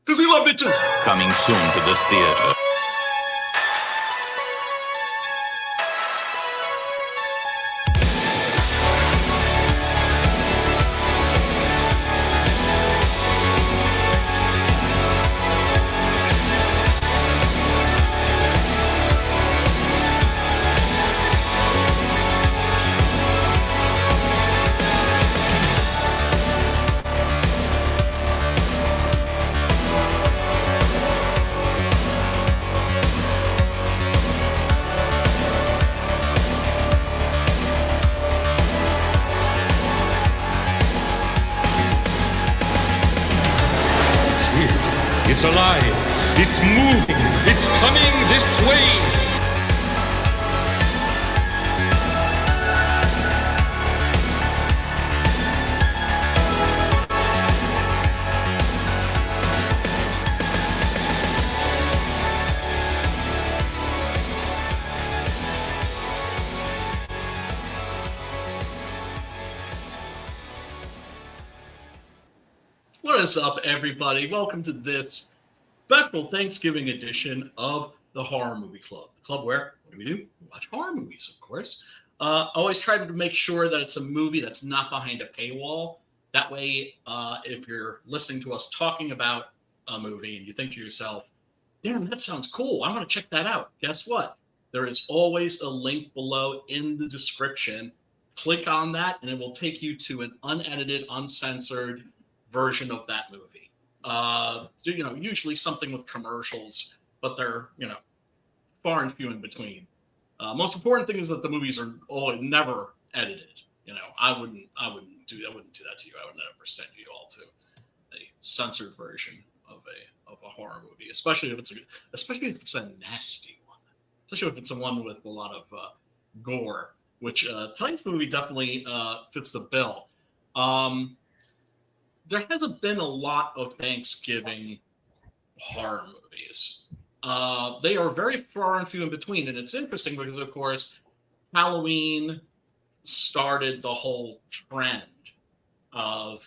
Because we love bitches. Coming soon to this theater. It's alive. It's moving. It's coming this way. What is up, everybody? Welcome to this special Thanksgiving edition of the Horror Movie Club. The club where, what do? We watch horror movies, of course. Always try to make sure that it's a movie that's not behind a paywall. That way, if you're listening to us talking about a movie and you think to yourself, damn, that sounds cool, I want to check that out. Guess what? There is always a link below in the description. Click on that and it will take you to an unedited, uncensored version of that movie. Usually something with commercials, but they're, far and few in between. Most important thing is that the movies are never edited. I wouldn't do that to you. I would never send you all to a censored version of a horror movie, especially if it's a nasty one, especially if it's a one with a lot of gore, which tonight's movie definitely fits the bill. There hasn't been a lot of Thanksgiving horror movies. They are very far and few in between. And it's interesting because, of course, Halloween started the whole trend of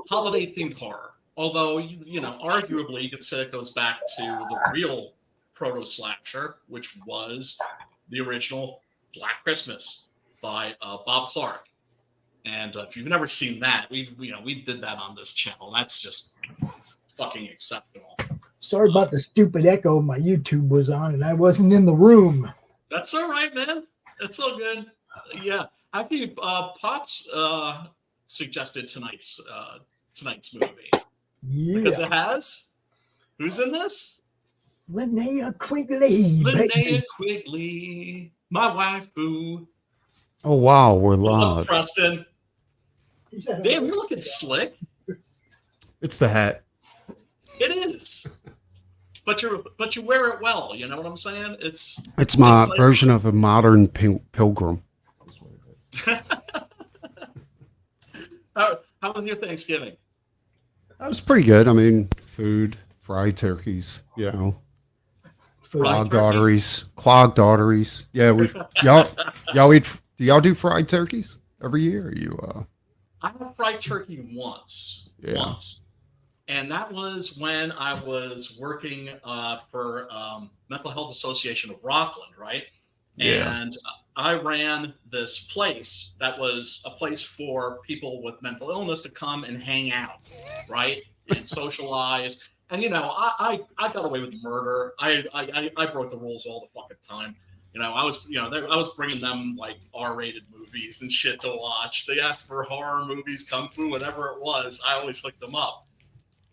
holiday-themed horror. Although, arguably, you could say it goes back to the real proto-slasher, which was the original Black Christmas by Bob Clark. And if you've never seen that, we did that on this channel. That's just fucking exceptional. Sorry about the stupid echo my YouTube was on, and I wasn't in the room. That's all right, man. It's all good. Yeah, actually, Pops suggested tonight's movie. Yeah, because it has who's in this? Linnea Quigley. Linnea Quigley, my wife. Boo. Oh wow, we're What's live. up, Preston? Damn, you're looking slick. It's the hat. It is, but you wear it well. You know what I'm saying? It's my version of a modern pilgrim. How was your Thanksgiving? That was pretty good. I mean, food, fried turkeys, clogged arteries. Yeah, y'all eat. Do y'all do fried turkeys every year? I had fried turkey once, and that was when I was working for Mental Health Association of Rockland, right? Yeah. And I ran this place that was a place for people with mental illness to come and hang out, right, and socialize. And I got away with murder. I broke the rules all the fucking time. I was bringing them like R-rated movies and shit to watch. They asked for horror movies, kung fu, whatever it was. I always hooked them up.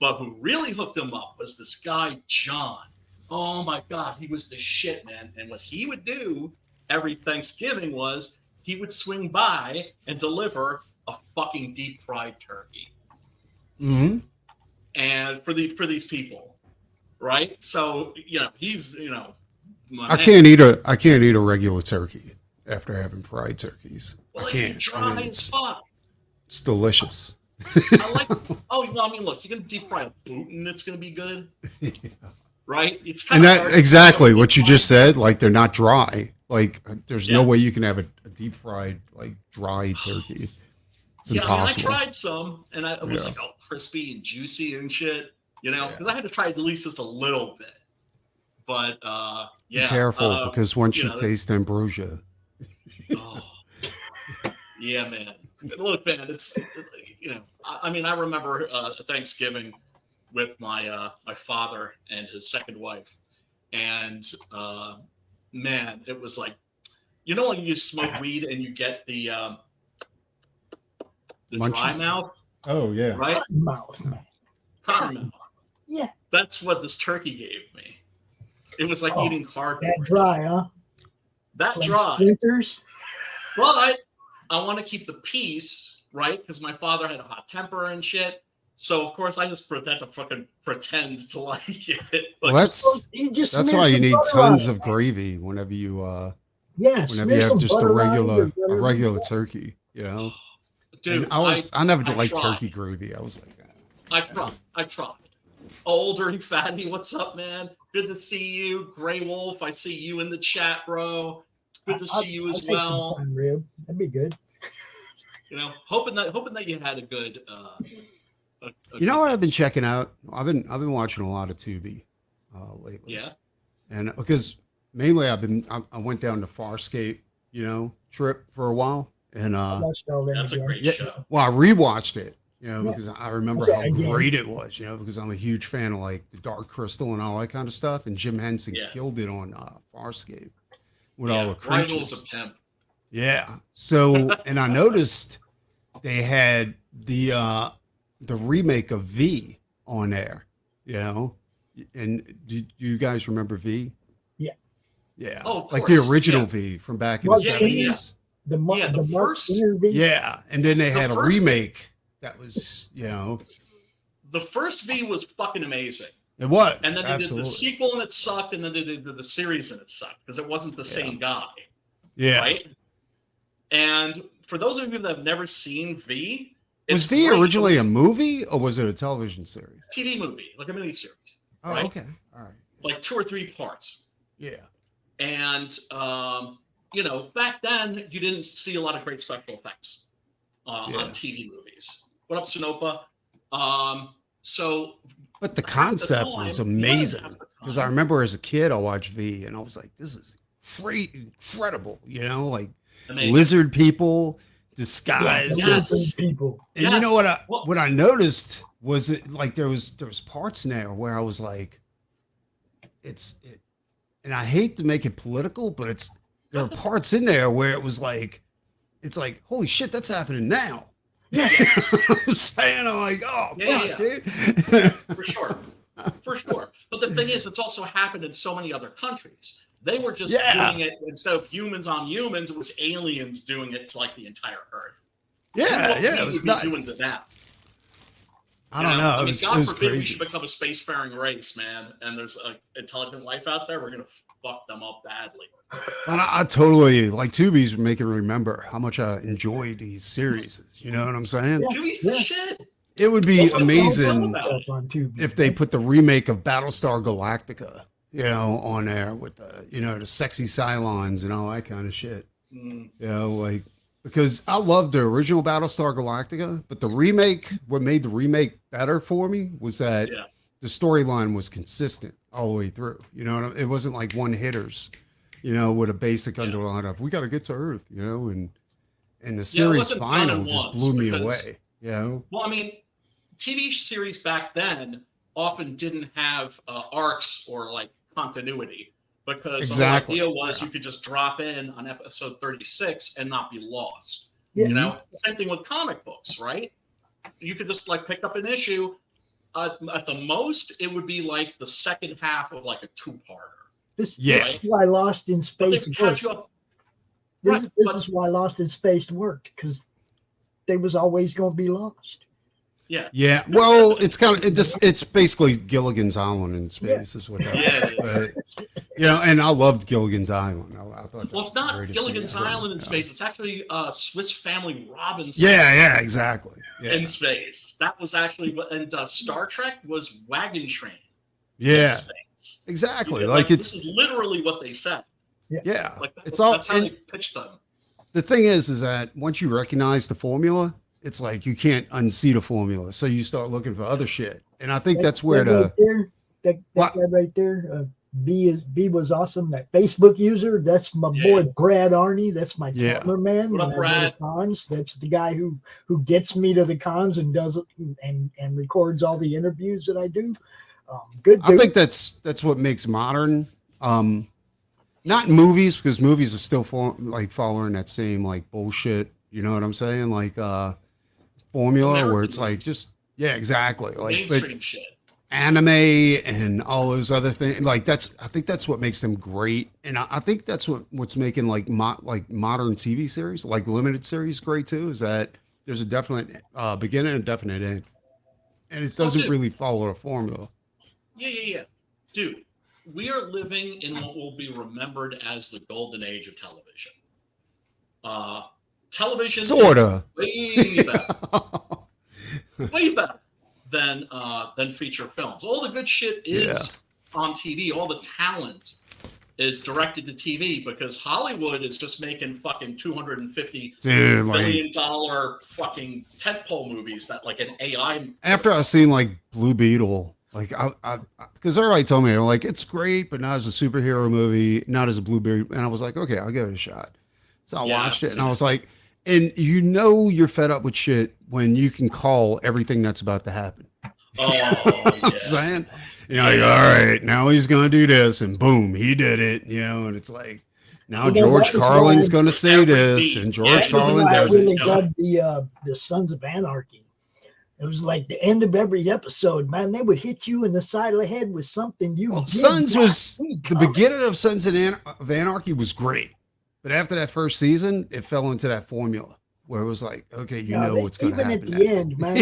But who really hooked them up was this guy, John. Oh my God, he was the shit, man. And what he would do every Thanksgiving was he would swing by and deliver a fucking deep fried turkey. Mm-hmm. And for these people, right? So he's I can't eat a regular turkey after having fried turkeys. Well, I can't. Dry as fuck. It's delicious. Look, you're gonna deep fry a boot and it's gonna be good, right? It's and that exactly what you just said. Like they're not dry. Like there's no way you can have a deep fried like dry turkey. It's impossible. I tried some and it was like all crispy and juicy and shit. because I had to try at least just a little bit. But yeah, Be careful because once you know, taste ambrosia, oh, yeah, man. Look, man, it's I mean, I remember Thanksgiving with my my father and his second wife, and man, it was like, when you smoke weed and you get the dry mouth. Oh yeah, right? Cotton mouth, man. Cotton mouth. Yeah. That's what this turkey gave me. It was like eating cardboard. That dry, huh? That Like dry. splinters. But I want to keep the peace, right? Because my father had a hot temper and shit. So of course I just had to fucking pretend to like it. well, that's why you need tons of gravy whenever you whenever you have just a regular turkey, Dude, and I never I liked tried. turkey gravy. I was like, I tried. Old dirty fatty, what's up, man? Good to see you, Gray Wolf. I see you in the chat, bro. Good to see you as well. Some rib. That'd be good. Hoping that you had a good. you know what I've been checking out? I've been watching a lot of Tubi lately. Yeah. And because mainly I went down to Farscape, trip for a while, and Watched all them that's a again. great yeah, show. well, I rewatched it, because I remember Watch how it again. great it was, because I'm a huge fan of like the Dark Crystal and all that kind of stuff, and Jim Henson killed it on Farscape with all the Rivals creatures. of Pimp. Yeah. So, and I noticed they had the remake of V on there, and do you guys remember V? Yeah. Yeah. Oh, of like course. the original Yeah. V from back in Mark the Singer? 70s. The the Mark first- Singer video. Yeah. And then they The had a first- remake that was, The first V was fucking amazing. it was. And then they absolutely. did the sequel and it sucked, and then they did the series and it sucked because it wasn't the same guy. Yeah. Right? And for those of you that have never seen V, Was it's V great. originally It a was movie or was it a television series? a TV movie, like a miniseries, Oh, Right. okay. All right. like 2 or 3 parts. Yeah. And back then you didn't see a lot of great special effects on TV movies. What up, Sonopa? So But the concept was amazing because I remember as a kid, I watched V and I was like, this is great, incredible, like amazing. lizard people disguised. Yes. People. And you know Yes. what I noticed was it like there was parts in there where I was like, and I hate to make it political, but there are parts in there where it was like, it's like, holy shit, that's happening now. Yeah. I'm saying, I'm like, oh, fuck, dude. For sure. But the thing is, it's also happened in so many other countries. They were just doing it instead of humans on humans, it was aliens doing it to like the entire Earth. Yeah, What it we was would be doing nuts. to that. I don't know. I It mean, was God forbid we crazy. should become a spacefaring race, man. And there's intelligent life out there. We're gonna fuck them up badly. And I totally like Tubi's making me remember how much I enjoyed these series. You know what I'm saying? Dude's the shit. It would be That's what amazing That's on Tubi. if they put the remake of Battlestar Galactica, on there with the sexy Cylons and all that kind of shit. Like because I loved the original Battlestar Galactica, but the remake, what made the remake better for me was that the storyline was consistent all the way through. It wasn't like one hitters. With a basic underline of we got to get to Earth, and the series wasn't final done at just once blew me because- away. Well, I mean, TV series back then often didn't have arcs or like continuity because Exactly. the idea was you could just drop in on episode 36 and not be lost. Yeah. Same thing with comic books, right? You could just like pick up an issue. At the most, it would be like the second half of like a 2-parter. This Yeah. is why Lost in But Space they would worked. catch you up. This Right, is but- why Lost in Space worked because they was always going to be lost. Yeah. Yeah, well, it's basically Gilligan's Island in space is what that is. But, and I loved Gilligan's Island. I thought that Well, was it's the not greatest Gilligan's thing ever. Island in space. It's actually Swiss Family Robinson. Yeah, exactly. Yeah. In space. That was actually and Star Trek was Wagon Train. Yeah, In space. exactly. Like it's this is literally what they said. yeah. Like It's all that's how and they pitched them. the thing is that once you recognize the formula, it's like you can't unsee the formula. So you start looking for other shit. And I think that's where that guy right there, B was awesome. That Facebook user, that's my boy Brad Arney. That's my cameraman. What up, Brad? Cons. That's the guy who gets me to the cons and does it and records all the interviews that I do. Good dude. I think that's what makes modern, not movies, because movies are still following that same like bullshit. You know what I'm saying? Like formula American where it's like just exactly like mainstream shit. Anime and all those other things. Like I think that's what makes them great, and I think that's what's making like modern TV series, like limited series, great too. Is that there's a definite beginning and a definite end, and it doesn't really follow a formula. Yeah. Dude, we are living in what will be remembered as the golden age of television. Television Sorta. Way better than feature films. All the good shit is on TV. All the talent is directed to TV because Hollywood is just making fucking $250 billion fucking tentpole movies that like an AI. After I've seen like Blue Beetle, like I because everybody told me like it's great, but not as a superhero movie, not as a Blue Beetle, and I was like, okay, I'll give it a shot. So I watched it, and I was like, and you're fed up with shit when you can call everything that's about to happen. Oh, you know what I'm saying? You're like, all right, now he's going to do this, and boom, he did it, you know, and it's like, now George Carlin's going to say this, and George Carlin does it. I really dug the Sons of Anarchy. It was like the end of every episode, man. They would hit you in the side of the head with something Sons was, the beginning of Sons of Anarchy was great. But after that first season, it fell into that formula where it was like, okay, you know what's going to happen. Even at the end, man.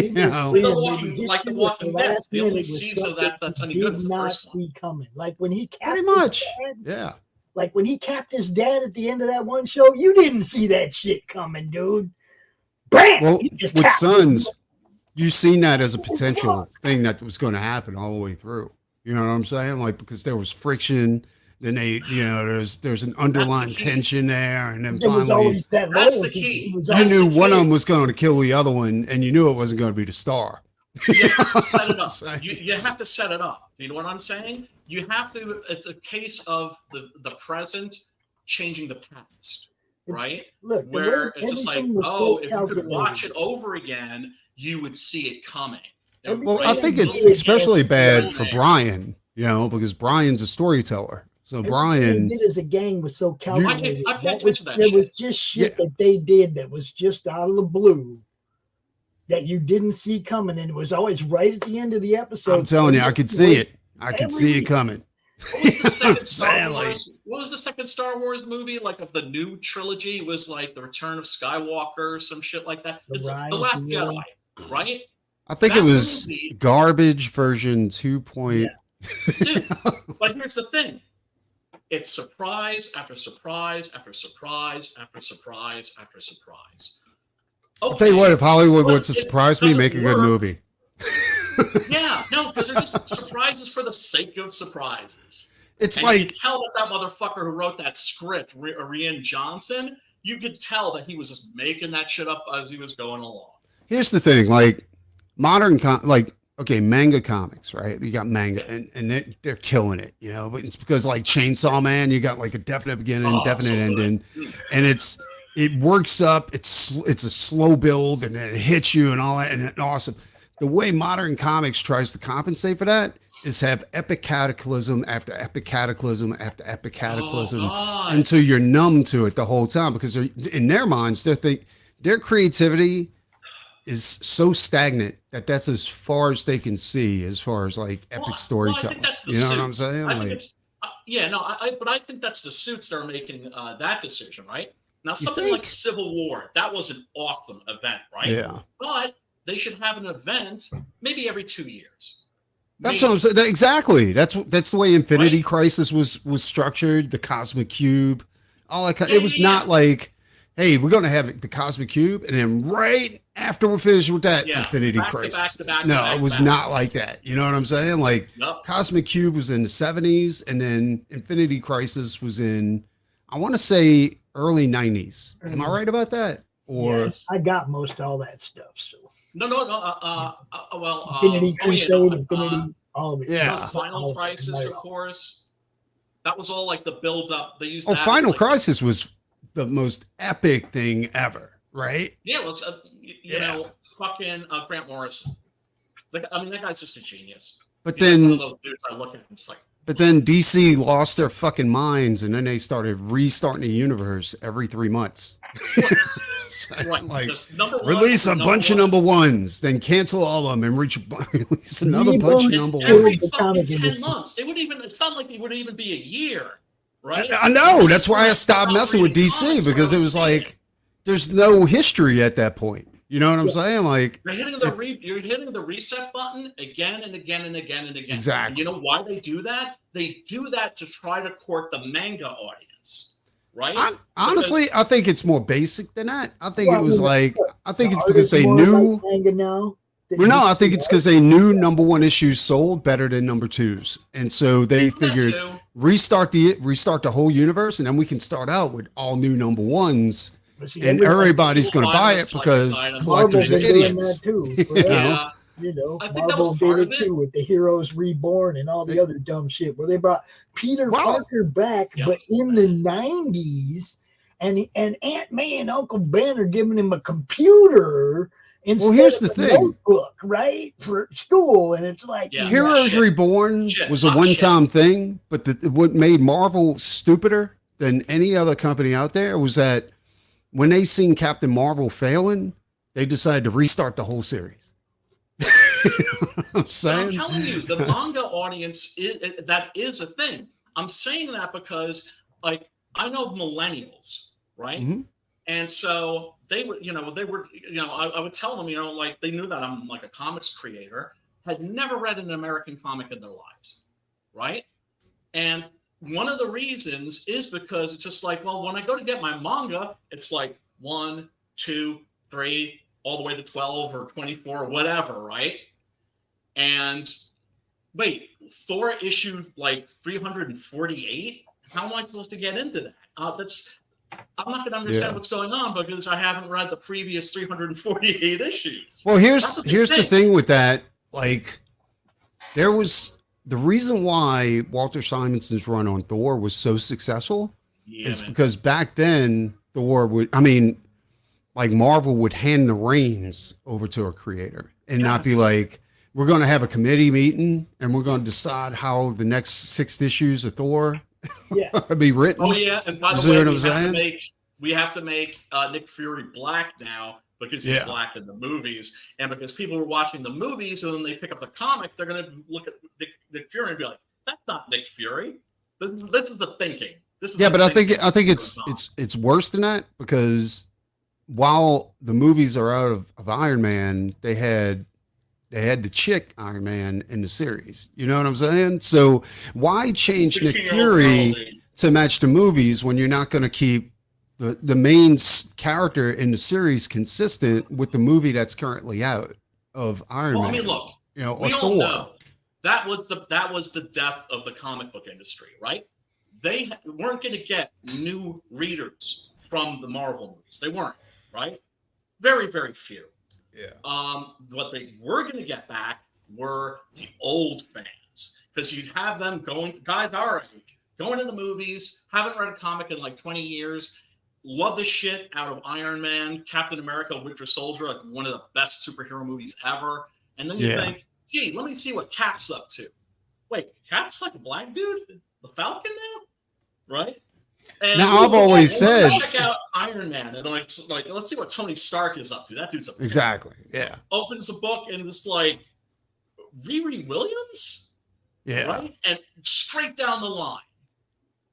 Like The Walking Dead, the only season that's any good is the first one. See coming. Like when he capped pretty much, dad, like when he capped his dad at the end of that one show, you didn't see that shit coming, dude. Bam! Well, with Sons, you seen that as a potential thing that was going to happen all the way through. You know what I'm saying? Like because there was friction. Then there's an underlying tension there, and then finally, that's the key. You knew one of them was going to kill the other one, and you knew it wasn't going to be the star. You have to set it up. You have to set it up. You know what I'm saying? You have to. It's a case of the present changing the past, right? Look, where it's just like, if you could watch it over again, you would see it coming. Well, I think it's especially bad for Brian, you know, because Brian's a storyteller. So Brian did as a gang was so calculated. There was just shit that they did that was just out of the blue that you didn't see coming, and it was always right at the end of the episode. I'm telling you, I could see it. I could see it coming. What was the second Star Wars movie? Like of the new trilogy? It was like The Return of Skywalker, some shit like that. It's The Last Jedi, right? I think it was garbage version 2. Dude, but here's the thing. It's surprise after surprise after surprise after surprise after surprise. Okay. I'll tell you what, if Hollywood wants to surprise me, make a good movie. Yeah, no, because they're just surprises for the sake of surprises. It's and like you could tell that motherfucker who wrote that script, Rian Johnson, you could tell that he was just making that shit up as he was going along. Here's the thing, like modern manga comics, right? You got manga and they're killing it, you know, but it's because like Chainsaw Man, you got like a definite beginning, definite ending, and it works up. It's a slow build and then it hits you and all that. And it's awesome. The way modern comics tries to compensate for that is have epic cataclysm after epic cataclysm after epic cataclysm until you're numb to it the whole time, because in their minds, their creativity is so stagnant that that's as far as they can see as far as like epic storytelling. You know what I'm saying? But I think that's the suits that are making that decision, right? Now, something like Civil War, that was an awesome event, right? Yeah. But they should have an event maybe every 2 years. That's what I'm saying. Exactly. That's the way Infinity Crisis was structured. The Cosmic Cube, all that. It was not like, hey, we're going to have the Cosmic Cube, and then right after we're finished with that, Infinity Crisis. It was not like that. You know what I'm saying? Like Cosmic Cube was in the 70s, and then Infinity Crisis was in, I want to say, early 90s. Am I right about that? or Yes. I got most all that stuff. So No. Well, Infinity Crusade, Infinity, all of it. Yeah. Those Final All of it. Crisis, of course. That was all like the build up. They used. oh, that Final as, like, Crisis was the most epic thing ever, right? Yeah, it was you know, fucking Grant Morrison. Like, I mean, that guy's just a genius. But He's like then one of those dudes I look at and just like. But then DC lost their fucking minds, and then they started restarting the universe every 3 months. Right. Like, Just number one, release a bunch of number ones, then cancel all of them, and release another bunch of number every ones. fucking 10 months. It would even. It's not like it would even be a year, right? I know. That's why I stopped messing with DC, Comics because it was like there's no history at that point. You know what I'm saying? Like, you're hitting the reset button again and again and again and again. Exactly. And you know why they do that? They do that to try to court the manga audience, right? Honestly, I think it's more basic than that. I think it was like, I think The it's because they artists more knew. like manga now. Well, no, I think it's because they knew number one issues sold better than number twos, and so they figured restart the whole universe, and then we can start out with all new number ones. See, And everybody's going to buy it because collectors are Marvel's been doing idiots. that too. You forever. know? You know, I think that Marvel was part did of it it. too with the Heroes Reborn and all the other dumb shit where they brought Peter Parker back, but in the 90s, and Aunt May and Uncle Ben are giving him a computer instead here's the of a thing. notebook, right, for school, and it's like Heroes Reborn was a one-time thing, but what made Marvel stupider than any other company out there was that when they seen Captain Marvel failing, they decided to restart the whole series. You know what I'm saying? I'm telling you, the manga audience is a thing. I'm saying that because, like, I know millennials, right? Mm-hmm. And so I would tell them, like, they knew that I'm like a comics creator, had never read an American comic in their lives, right? And one of the reasons is because it's just like, well, when I go to get my manga, it's like 1, 2, 3, all the way to 12 or 24 or whatever, right? And wait, Thor issue like 348? How am I supposed to get into that? I'm not going to understand what's going on because I haven't read the previous 348 issues. Well, here's the thing with that. Like, there was the reason why Walter Simonson's run on Thor was so successful is because back then Thor Marvel would hand the reins over to a creator and not be like, we're going to have a committee meeting and we're going to decide how the next 6 issues of Thor be written. Oh yeah, and by the way, we have to make Nick Fury black now because he's black in the movies, and because people are watching the movies and then they pick up the comic, they're going to look at Nick Fury and be like, "That's not Nick Fury." This is the thinking. But I think it's worse than that because while the movies are out of Iron Man, they had the chick Iron Man in the series. You know what I'm saying? So why change Nick Fury to match the movies when you're not going to keep the main character in the series consistent with the movie that's currently out of Iron Man? I mean, look, we all know that was the death of the comic book industry, right? They weren't going to get new readers from the Marvel movies. They weren't, right? Very, very few. Yeah. What they were going to get back were the old fans because you'd have them guys our age, going to the movies, haven't read a comic in like 20 years, love the shit out of Iron Man, Captain America, Winter Soldier, like one of the best superhero movies ever. And then you think, gee, let me see what Cap's up to. Wait, Cap's like a black dude? The Falcon now? Right? And now I've always said, check out Iron Man and like let's see what Tony Stark is up to. That dude's a exactly, yeah. Opens the book and it's like Riri Williams, right? And straight down the line.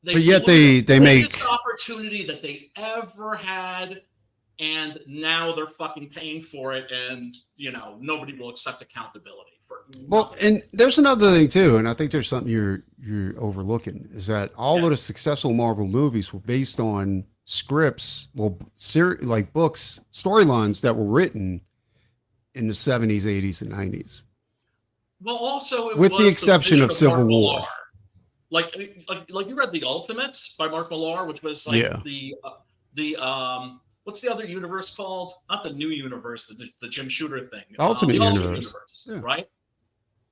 But yet they make the opportunity that they ever had, and now they're fucking paying for it, and nobody will accept accountability for it. Well, and there's another thing too, and I think there's something you're overlooking is that all of the successful Marvel movies were based on scripts, like books, storylines that were written in the 70s, 80s, and 90s. Well, also with the exception of Civil War. Like you read The Ultimates by Mark Millar, which was like the what's the other universe called? Not the new universe, the Jim Shooter thing. Ultimate the Ultimate Universe. Universe, right?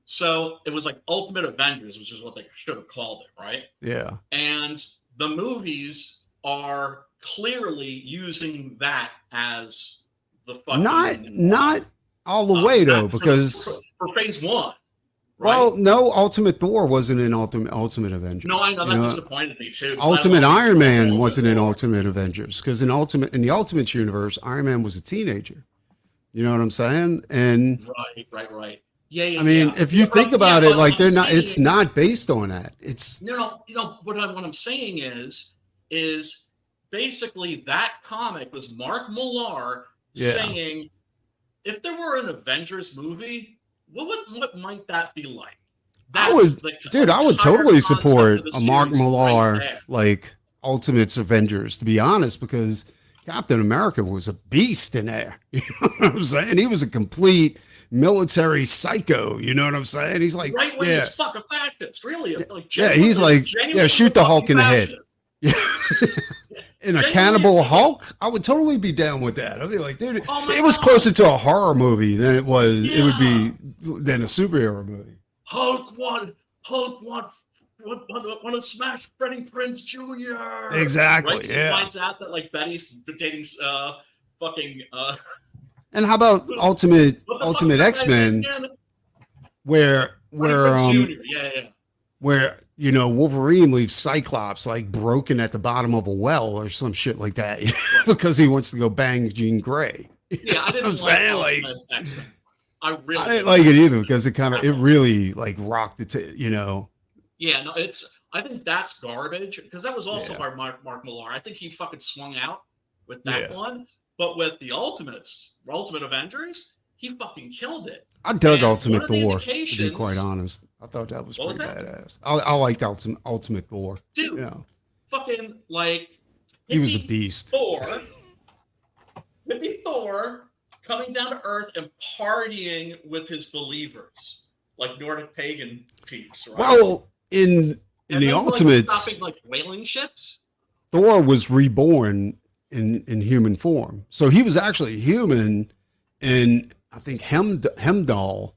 So it was like Ultimate Avengers, which is what they should have called it, right? Yeah. And the movies are clearly using that as the fucking not all the way though, because for phase one. Right? Well, no, Ultimate Thor wasn't in Ultimate Avengers. No, I know that disappointed me too. Ultimate Iron Man wasn't in Ultimate Avengers because in the Ultimate universe, Iron Man was a teenager. You know what I'm saying? And right. Yeah. I mean, if you think about it, like it's not based on that. It's what I'm saying is basically that comic was Mark Millar saying, if there were an Avengers movie, what might that be like? I would totally support a Mark Millar like Ultimates Avengers, to be honest, because Captain America was a beast in there. You know what I'm saying? He was a complete military psycho. You know what I'm saying? He's like, right when he's fucking fascist, really. Like, he's like, shoot the Hulk in the head. In a Cannibal Hulk, I would totally be down with that. I'd be like, dude, it was closer to a horror movie than it would be than a superhero movie. Hulk want to smash Freddie Prinze Jr. Exactly. Right? Yeah. He finds out that like Betty's dating fucking. And how about Ultimate X-Men, where Wolverine leaves Cyclops like broken at the bottom of a well or some shit like that because he wants to go bang Jean Grey. Yeah, I didn't X-Men. I didn't like it either because it really like rocked it. Yeah, no, I think that's garbage because that was also by Mark Millar. I think he fucking swung out with that one, but with the Ultimate Avengers, he fucking killed it. I dug Ultimate Thor, to be quite honest. I thought that was pretty badass. I liked Ultimate Thor. Dude, fucking like... He was a beast. Hippie Thor coming down to Earth and partying with his believers, like Nordic pagan peeps, right? Well, in the Ultimates... Stopping, like, whaling ships? Thor was reborn in human form. So he was actually human, and I think Hemdall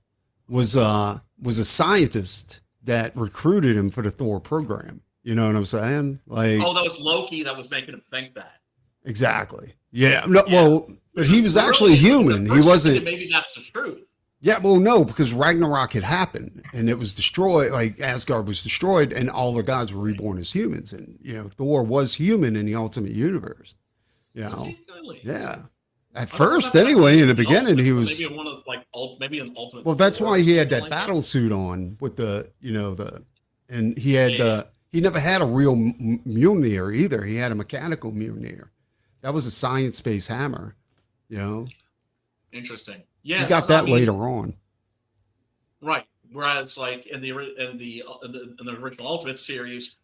was a scientist that recruited him for the Thor program. You know what I'm saying? Like, that was Loki that was making him think that. Exactly. Yeah. No, well, but he was actually human. He wasn't. Maybe that's the truth. Yeah. Well, no, because Ragnarok had happened and it was destroyed. Like Asgard was destroyed, and all the gods were reborn as humans. And Thor was human in the Ultimate Universe. Really? Yeah. At first, anyway, in the beginning, he was maybe one of maybe an Ultimate. Well, that's why he had that battle suit on with and he had he never had a real Mjolnir either. He had a mechanical Mjolnir. That was a science-based hammer. Interesting. Yeah, he got that later on. Right. Whereas, like in the original Ultimate series,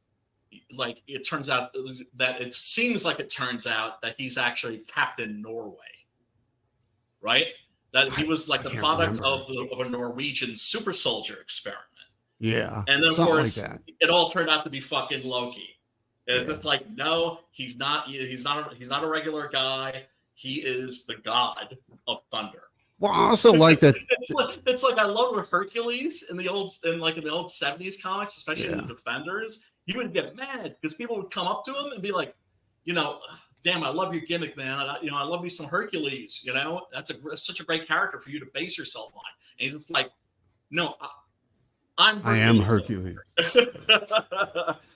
like it turns out that he's actually Captain Norway. Right? That he was like the product of a Norwegian super soldier experiment. Yeah. And then of course it all turned out to be fucking Loki. And it's like, no, he's not a regular guy. He is the god of thunder. Well, I also like that. It's like I love Hercules in the old 70s comics, especially in the Defenders. You would get mad because people would come up to him and be like, damn, I love your gimmick, man. I love me some Hercules. That's such a great character for you to base yourself on. And he's just like, no, I am Hercules.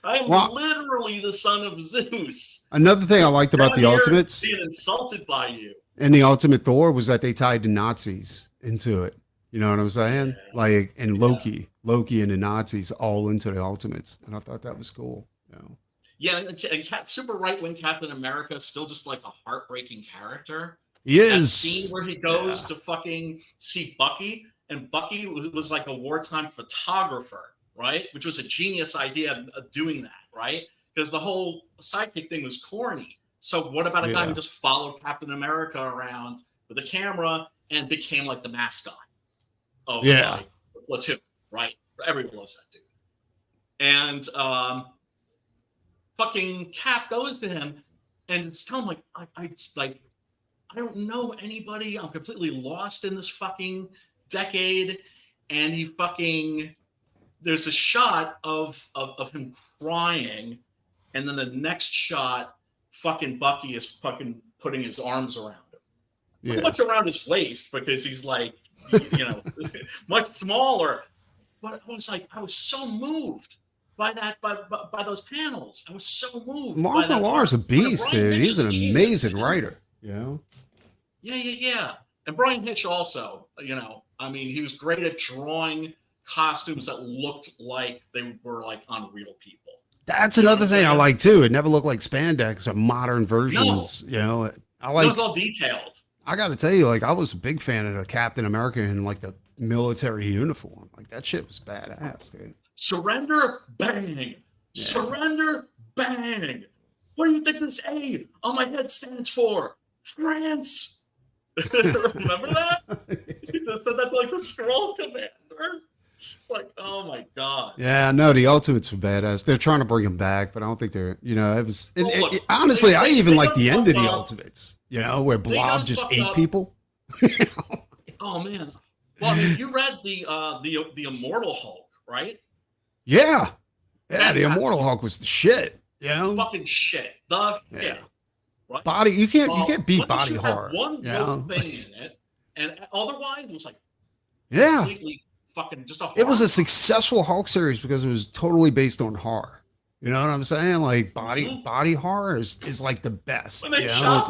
I am literally the son of Zeus. Another thing I liked about the Ultimates, being insulted by you, and the Ultimate Thor, was that they tied the Nazis into it. You know what I'm saying? Like, and Loki and the Nazis all into the Ultimates, and I thought that was cool. Yeah, and super right-wing Captain America is still just like a heartbreaking character. He is. That scene where he goes to fucking see Bucky, and Bucky was like a wartime photographer, right? Which was a genius idea of doing that, right? Because the whole sidekick thing was corny. So what about a guy who just followed Captain America around with a camera and became like the mascot of the platoon, right? Everyone loves that dude. And fucking Cap goes to him and it's telling him like, I don't know anybody. I'm completely lost in this fucking decade. And he fucking, there's a shot of him crying. And then the next shot, fucking Bucky is fucking putting his arms around him. Pretty much around his waist, because he's like, you know, much smaller. But I was so moved by that, by those panels. I was so moved. Mark Millar's a beast, dude. He's an amazing writer. You know? Yeah. And Brian Hitch also, you know, I mean, he was great at drawing costumes that looked like they were like on real people. That's another thing I like too. It never looked like spandex or modern versions. No. You know, I like. It was all detailed. I got to tell you, like, I was a big fan of the Captain America in like the military uniform. Like that shit was badass, dude. Surrender, bang. Yeah. Surrender, bang. What do you think this A on my head stands for? France. Remember that? So that's like the scroll commander. Like, oh my god. Yeah, no, the Ultimates were badass. They're trying to bring them back, but I don't think they're, you know, it was honestly, I even like the end of the Ultimates, you know, where Blob just ate people. Oh man. Well, I mean, you read the Immortal Hulk, right? Yeah. Yeah, the Immortal Hulk was the shit, you know? Fucking shit. The shit. Right? Body, you can't beat body horror. One little thing in it, and otherwise it was like completely fucking just a horror. It was a successful Hulk series because it was totally based on horror. You know what I'm saying? Like body horror is like the best. When they chop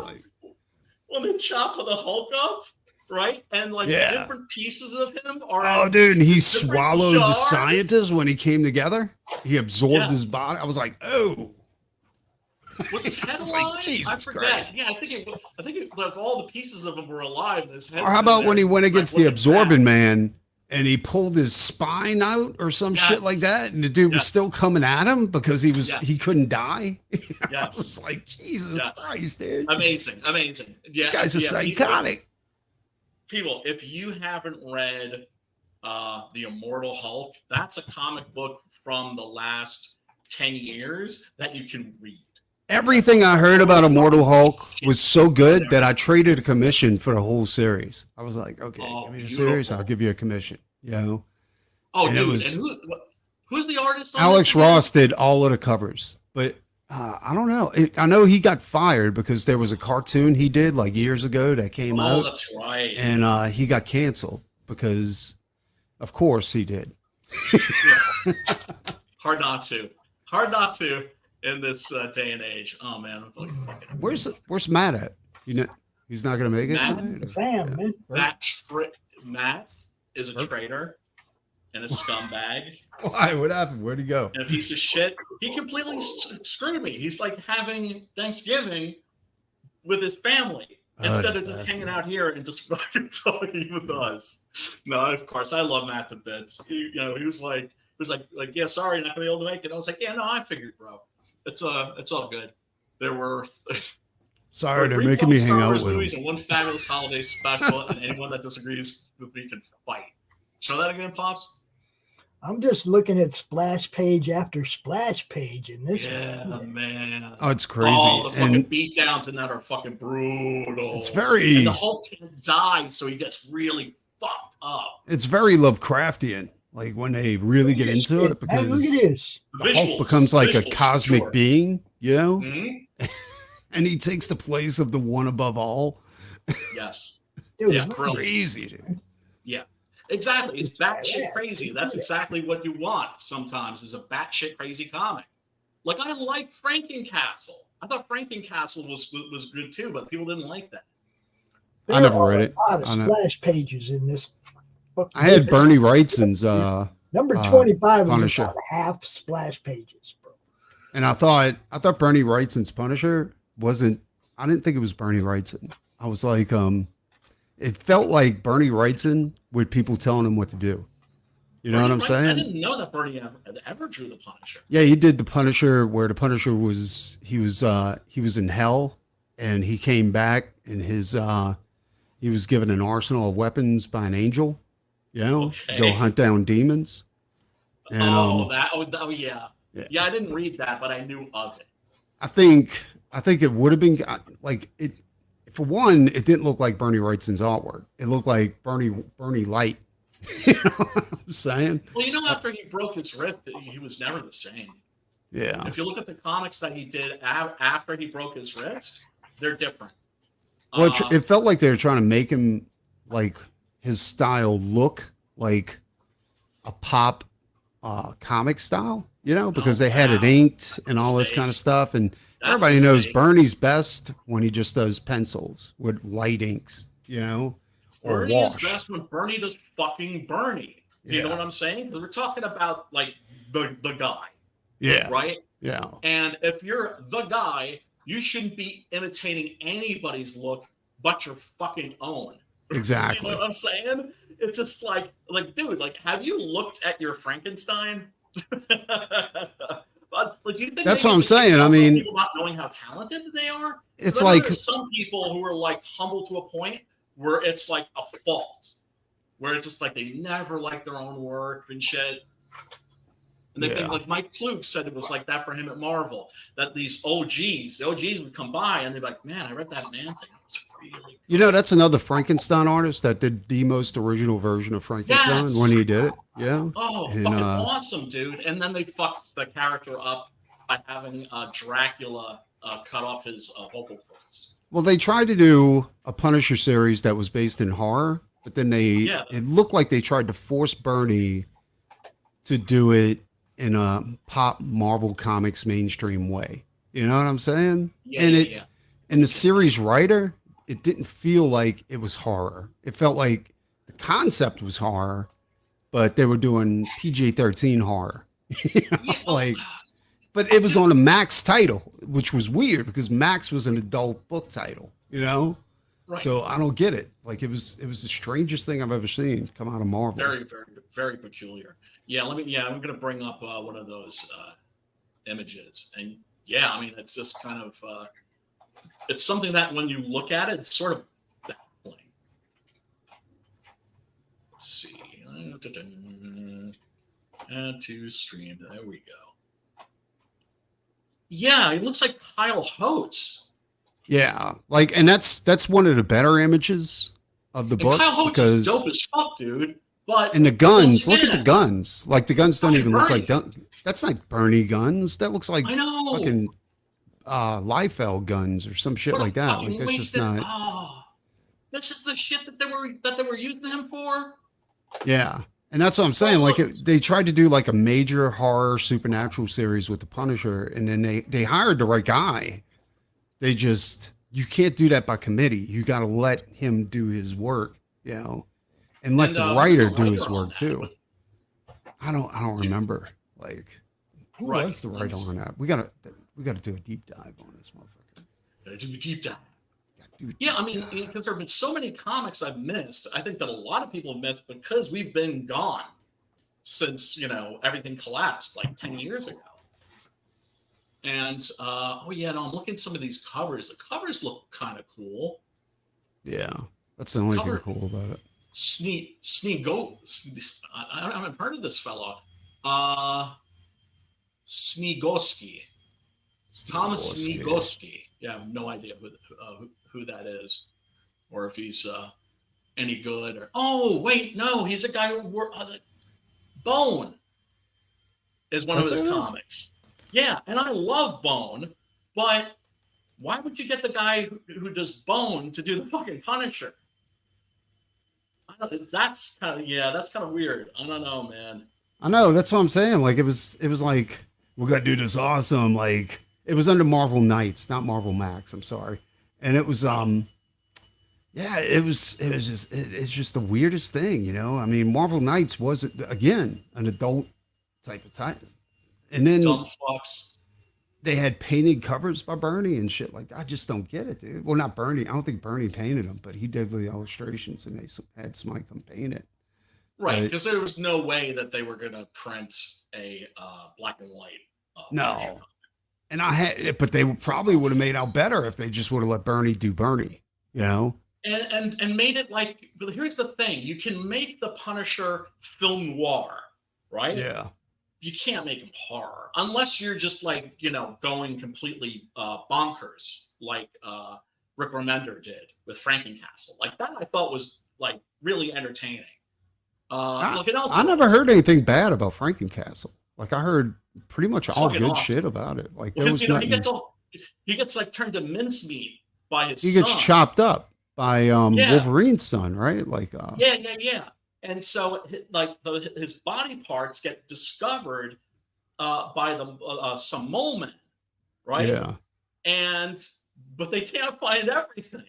the Hulk up, right? And like different pieces of him are. Oh, dude, and he swallowed the scientist when he came together. He absorbed his body. I was like, oh. Was his head alive? Like, Jesus I forget. Christ. Yeah, I think it like all the pieces of him were alive. And his head. Or how about when he went against the Absorbing Man and he pulled his spine out or some shit like that, and the dude was still coming at him because he couldn't die? I was like, Jesus Christ, dude. Amazing. Yeah, these guys are psychotic. People, if you haven't read The Immortal Hulk, that's a comic book from the last 10 years that you can read. Everything I heard about Immortal Hulk was so good that I traded a commission for the whole series. I was like, okay, give me the series, I'll give you a commission. You know? Oh, and dude, who's the artist on Alex Ross did all of the covers, but I don't know. I know he got fired because there was a cartoon he did like years ago that came out. Oh, that's right. And he got canceled because, of course, he did. Hard not to in this day and age. Oh man, I'm fucking. Where's Matt at? You know, he's not gonna make it. Matt is a traitor and a scumbag. Why? What happened? Where'd he go? And a piece of shit. He completely screwed me. He's like having Thanksgiving with his family instead of just hanging out here and just fucking talking with us. No, of course I love Matt to bits. He was like, yeah, sorry, not gonna be able to make it. I was like, yeah, no, I figured, bro. It's all good. There were sorry, they're making me hang out with movies and one fabulous holiday special, and anyone that disagrees with me can fight. Show that again, Pops. I'm just looking at splash page after splash page in this one. Man. Oh, it's crazy. All the fucking beatdowns in that are fucking brutal. It's very. And the Hulk can't die, so he gets really fucked up. It's very Lovecraftian. Like when they really get into it, because the Hulk becomes like a cosmic being, you know, and he takes the place of the one above all. Yes, it's crazy, dude. Yeah, exactly. It's batshit crazy. That's exactly what you want. Sometimes is a batshit crazy comic. Like I like Frankencastle. I thought Frankencastle was good too, but people didn't like that. I never read it. A lot of splash pages in this. I had Bernie Wrightson's number 25 was about half splash pages, bro. And I thought Bernie Wrightson's Punisher wasn't. I didn't think it was Bernie Wrightson. I was like, it felt like Bernie Wrightson with people telling him what to do. You know what I'm saying? I didn't know that Bernie ever drew the Punisher. Yeah, he did the Punisher, where the Punisher was he was in hell, and he came back, and he was given an arsenal of weapons by an angel. You know, to go hunt down demons. And, yeah. I didn't read that, but I knew of it. I think it would have been like it for one, it didn't look like Bernie Wrightson's artwork. It looked like Bernie Light. You know what I'm saying? Well, you know, after he broke his wrist, he was never the same. Yeah. If you look at the comics that he did after he broke his wrist, they're different. Well, it felt like they were trying to make him like his style look like a pop comic style, you know, because they had it inked and all this kind of stuff. And everybody knows Bernie's best when he just does pencils with light inks, you know, or Bernie wash. is best when Bernie does fucking Bernie. You know what I'm saying? Because we're talking about like the guy. Yeah. Right? Yeah. And if you're the guy, you shouldn't be imitating anybody's look but your fucing own. Exactly. You know what I'm saying? It's just like, dude, like, have you looked at your Frankenstein? But do you think that's what I'm saying? I mean, people not knowing how talented they are. It's like some people who are like humble to a point where it's like a fault, where it's just like they never like their own work and shit. And they think, like Mike Klug said it was like that for him at Marvel, that these the OGs would come by and they'd be like, man, I read that Man thing. It was really good. You know, that's another Frankenstein artist that did the most original version of Frankenstein when he did it. Yeah. Oh, and, fucking awesome, dude. And then they fucked the character up by having Dracula cut off his vocal cords. Well, they tried to do a Punisher series that was based in horror, but then it looked like they tried to force Bernie to do it in a pop Marvel Comics mainstream way. You know what I'm saying? Yeah, and the series writer, it didn't feel like it was horror. It felt like the concept was horror, but they were doing PG-13 horror. You know? But it was on a Max title, which was weird because Max was an adult book title, you know? Right. So I don't get it. Like it was the strangest thing I've ever seen come out of Marvel. Very, very, very peculiar. Yeah, I'm gonna bring up one of those images. And yeah, I mean it's just kind of it's something that when you look at it, it's sort of baffling. Let's see. Add to stream. There we go. Yeah, it looks like Kyle Holtz. Yeah, like, and that's one of the better images of the book. Kyle Holtz is dope as fuck, dude. But and the guns, look at the guns. Like the guns don't even look like that's not Bernie guns. That looks like fucking Liefeld guns or some shit like that. Like that's just not. Oh, this is the shit that they were using him for. Yeah. And that's what I'm saying. Like they tried to do like a major horror supernatural series with the Punisher, and then they hired the right guy. They just, you can't do that by committee. You got to let him do his work, you know, and let the writer do his work too. I don't remember. Like, who was the writer on that? We gotta do a deep dive on this motherfucker. Gotta do a deep dive. Yeah, I mean, because there have been so many comics I've missed. I think that a lot of people have missed because we've been gone since, everything collapsed like 10 years ago. And, I'm looking at some of these covers. The covers look kind of cool. Yeah, that's the only thing cool about it. I haven't heard of this fellow. Sniegoski. Thomas Sniegoski. Yeah, I have no idea who that is, or if he's any good. He's a guy who Bone is one of his comics. Yeah, and I love Bone, but why would you get the guy who does Bone to do the fucking Punisher? That's kind of weird. I don't know, man. I know, that's what I'm saying. Like it was like, we're gonna do this awesome. Like it was under Marvel Knights, not Marvel Max. I'm sorry. And it was, it's just the weirdest thing, I mean, Marvel Knights was, again, an adult type of title. And then they had painted covers by Bernie and shit like that. I just don't get it, dude. Well, not Bernie. I don't think Bernie painted them, but he did the illustrations and they had somebody come paint it. Right, because there was no way that they were going to print a black and white. No. And but they probably would have made out better if they just would have let Bernie do Bernie, And made it like, but here's the thing. You can make the Punisher film noir, right? Yeah. You can't make him horror unless you're just like, going completely bonkers, like Rick Remender did with Frankencastle. Like that, I thought was like really entertaining. I never heard anything bad about Frankencastle. Like I heard pretty much all good awesome. Shit about it. Like there was nothing. He gets like turned to mincemeat by his. He gets chopped up by Wolverine's son, right? Like yeah. And so like his body parts get discovered by some mole men, right? Yeah. But they can't find everything,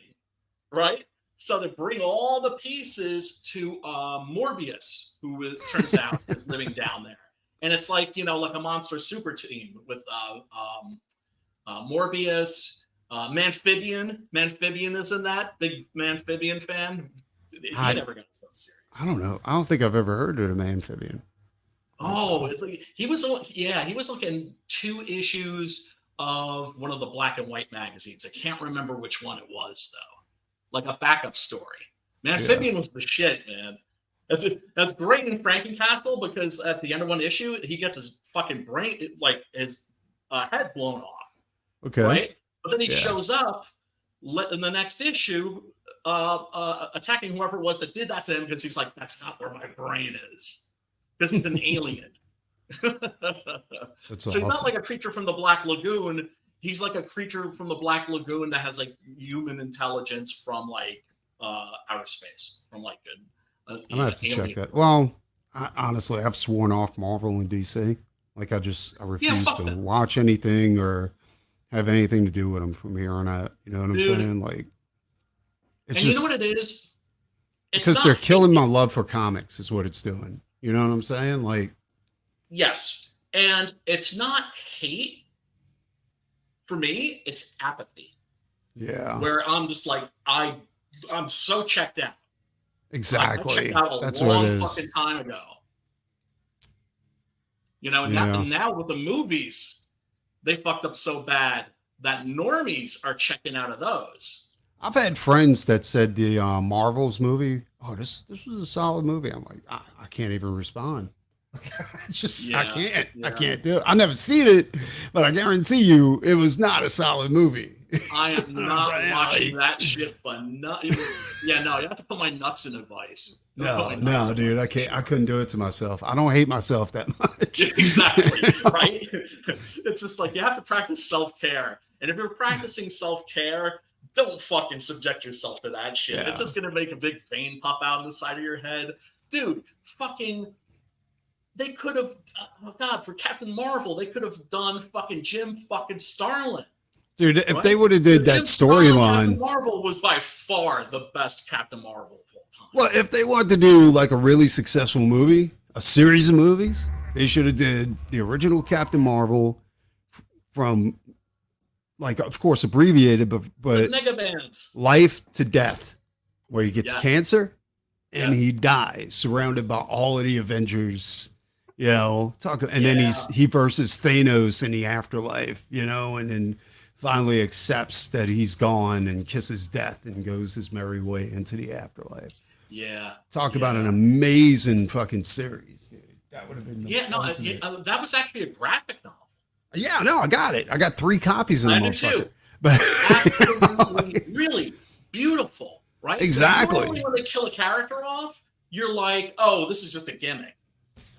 right? So they bring all the pieces to Morbius, who it turns out is living down there. And it's like, like a monster super team with Morbius, Mamphibian. Mamphibian is in that. Big Mamphibian fan. He never got his own series. I don't know. I don't think I've ever heard of a Mamphibian. Oh, he was like in 2 issues of one of the black and white magazines. I can't remember which one it was though. Like a backup story. Mamphibian was the shit, man. That's great in Frankencastle because at the end of one issue, he gets his fucking brain, like his head blown off. Okay. Right? But then he shows up in the next issue attacking whoever it was that did that to him because he's like, that's not where my brain is. Because he's an alien. So he's not like a creature from the Black Lagoon. He's like a creature from the Black Lagoon that has like human intelligence from like outer space, from like I'm gonna have to check that. Well, honestly, I've sworn off Marvel and DC. Like I refuse to watch anything or have anything to do with them from here on out. You know what I'm saying? Like, it's just, you know what it is? Because they're killing my love for comics is what it's doing. You know what I'm saying? Like, yes, and it's not hate. For me, it's apathy. Yeah. Where I'm just like, I'm so checked out. Exactly. That's what it is. Fucking time ago. Now with the movies, they fucked up so bad that normies are checking out of those. I've had friends that said the Marvels movie, oh, this was a solid movie. I'm like, I can't even respond. I can't do it. I never seen it, but I guarantee you it was not a solid movie. I am not watching that shit for nothing. Yeah, no, you have to put my nuts in a vice. No, dude, I can't. I couldn't do it to myself. I don't hate myself that much. Exactly, right? It's just like you have to practice self-care, and if you're practicing self-care, don't fucking subject yourself to that shit. Yeah. It's just gonna make a big vein pop out on the side of your head, dude. They could have, for Captain Marvel, they could have done fucking Jim fucking Starlin. Dude, if they would have did that storyline. Captain Marvel was by far the best Captain Marvel of all time. Well, if they wanted to do like a really successful movie, a series of movies, they should have did the original Captain Marvel from, like, of course, abbreviated, but mega bands. Life to Death, where he gets cancer and he dies, surrounded by all of the Avengers. Then he versus Thanos in the afterlife, and then finally accepts that he's gone and kisses death and goes his merry way into the afterlife. Yeah. Talk about an amazing fucking series, dude. That would have been that was actually a graphic novel. Yeah, no, I got it. I got 3 copies of them. Too. But absolutely, really beautiful, right? Exactly. When they kill a character off, you're like, oh, this is just a gimmick.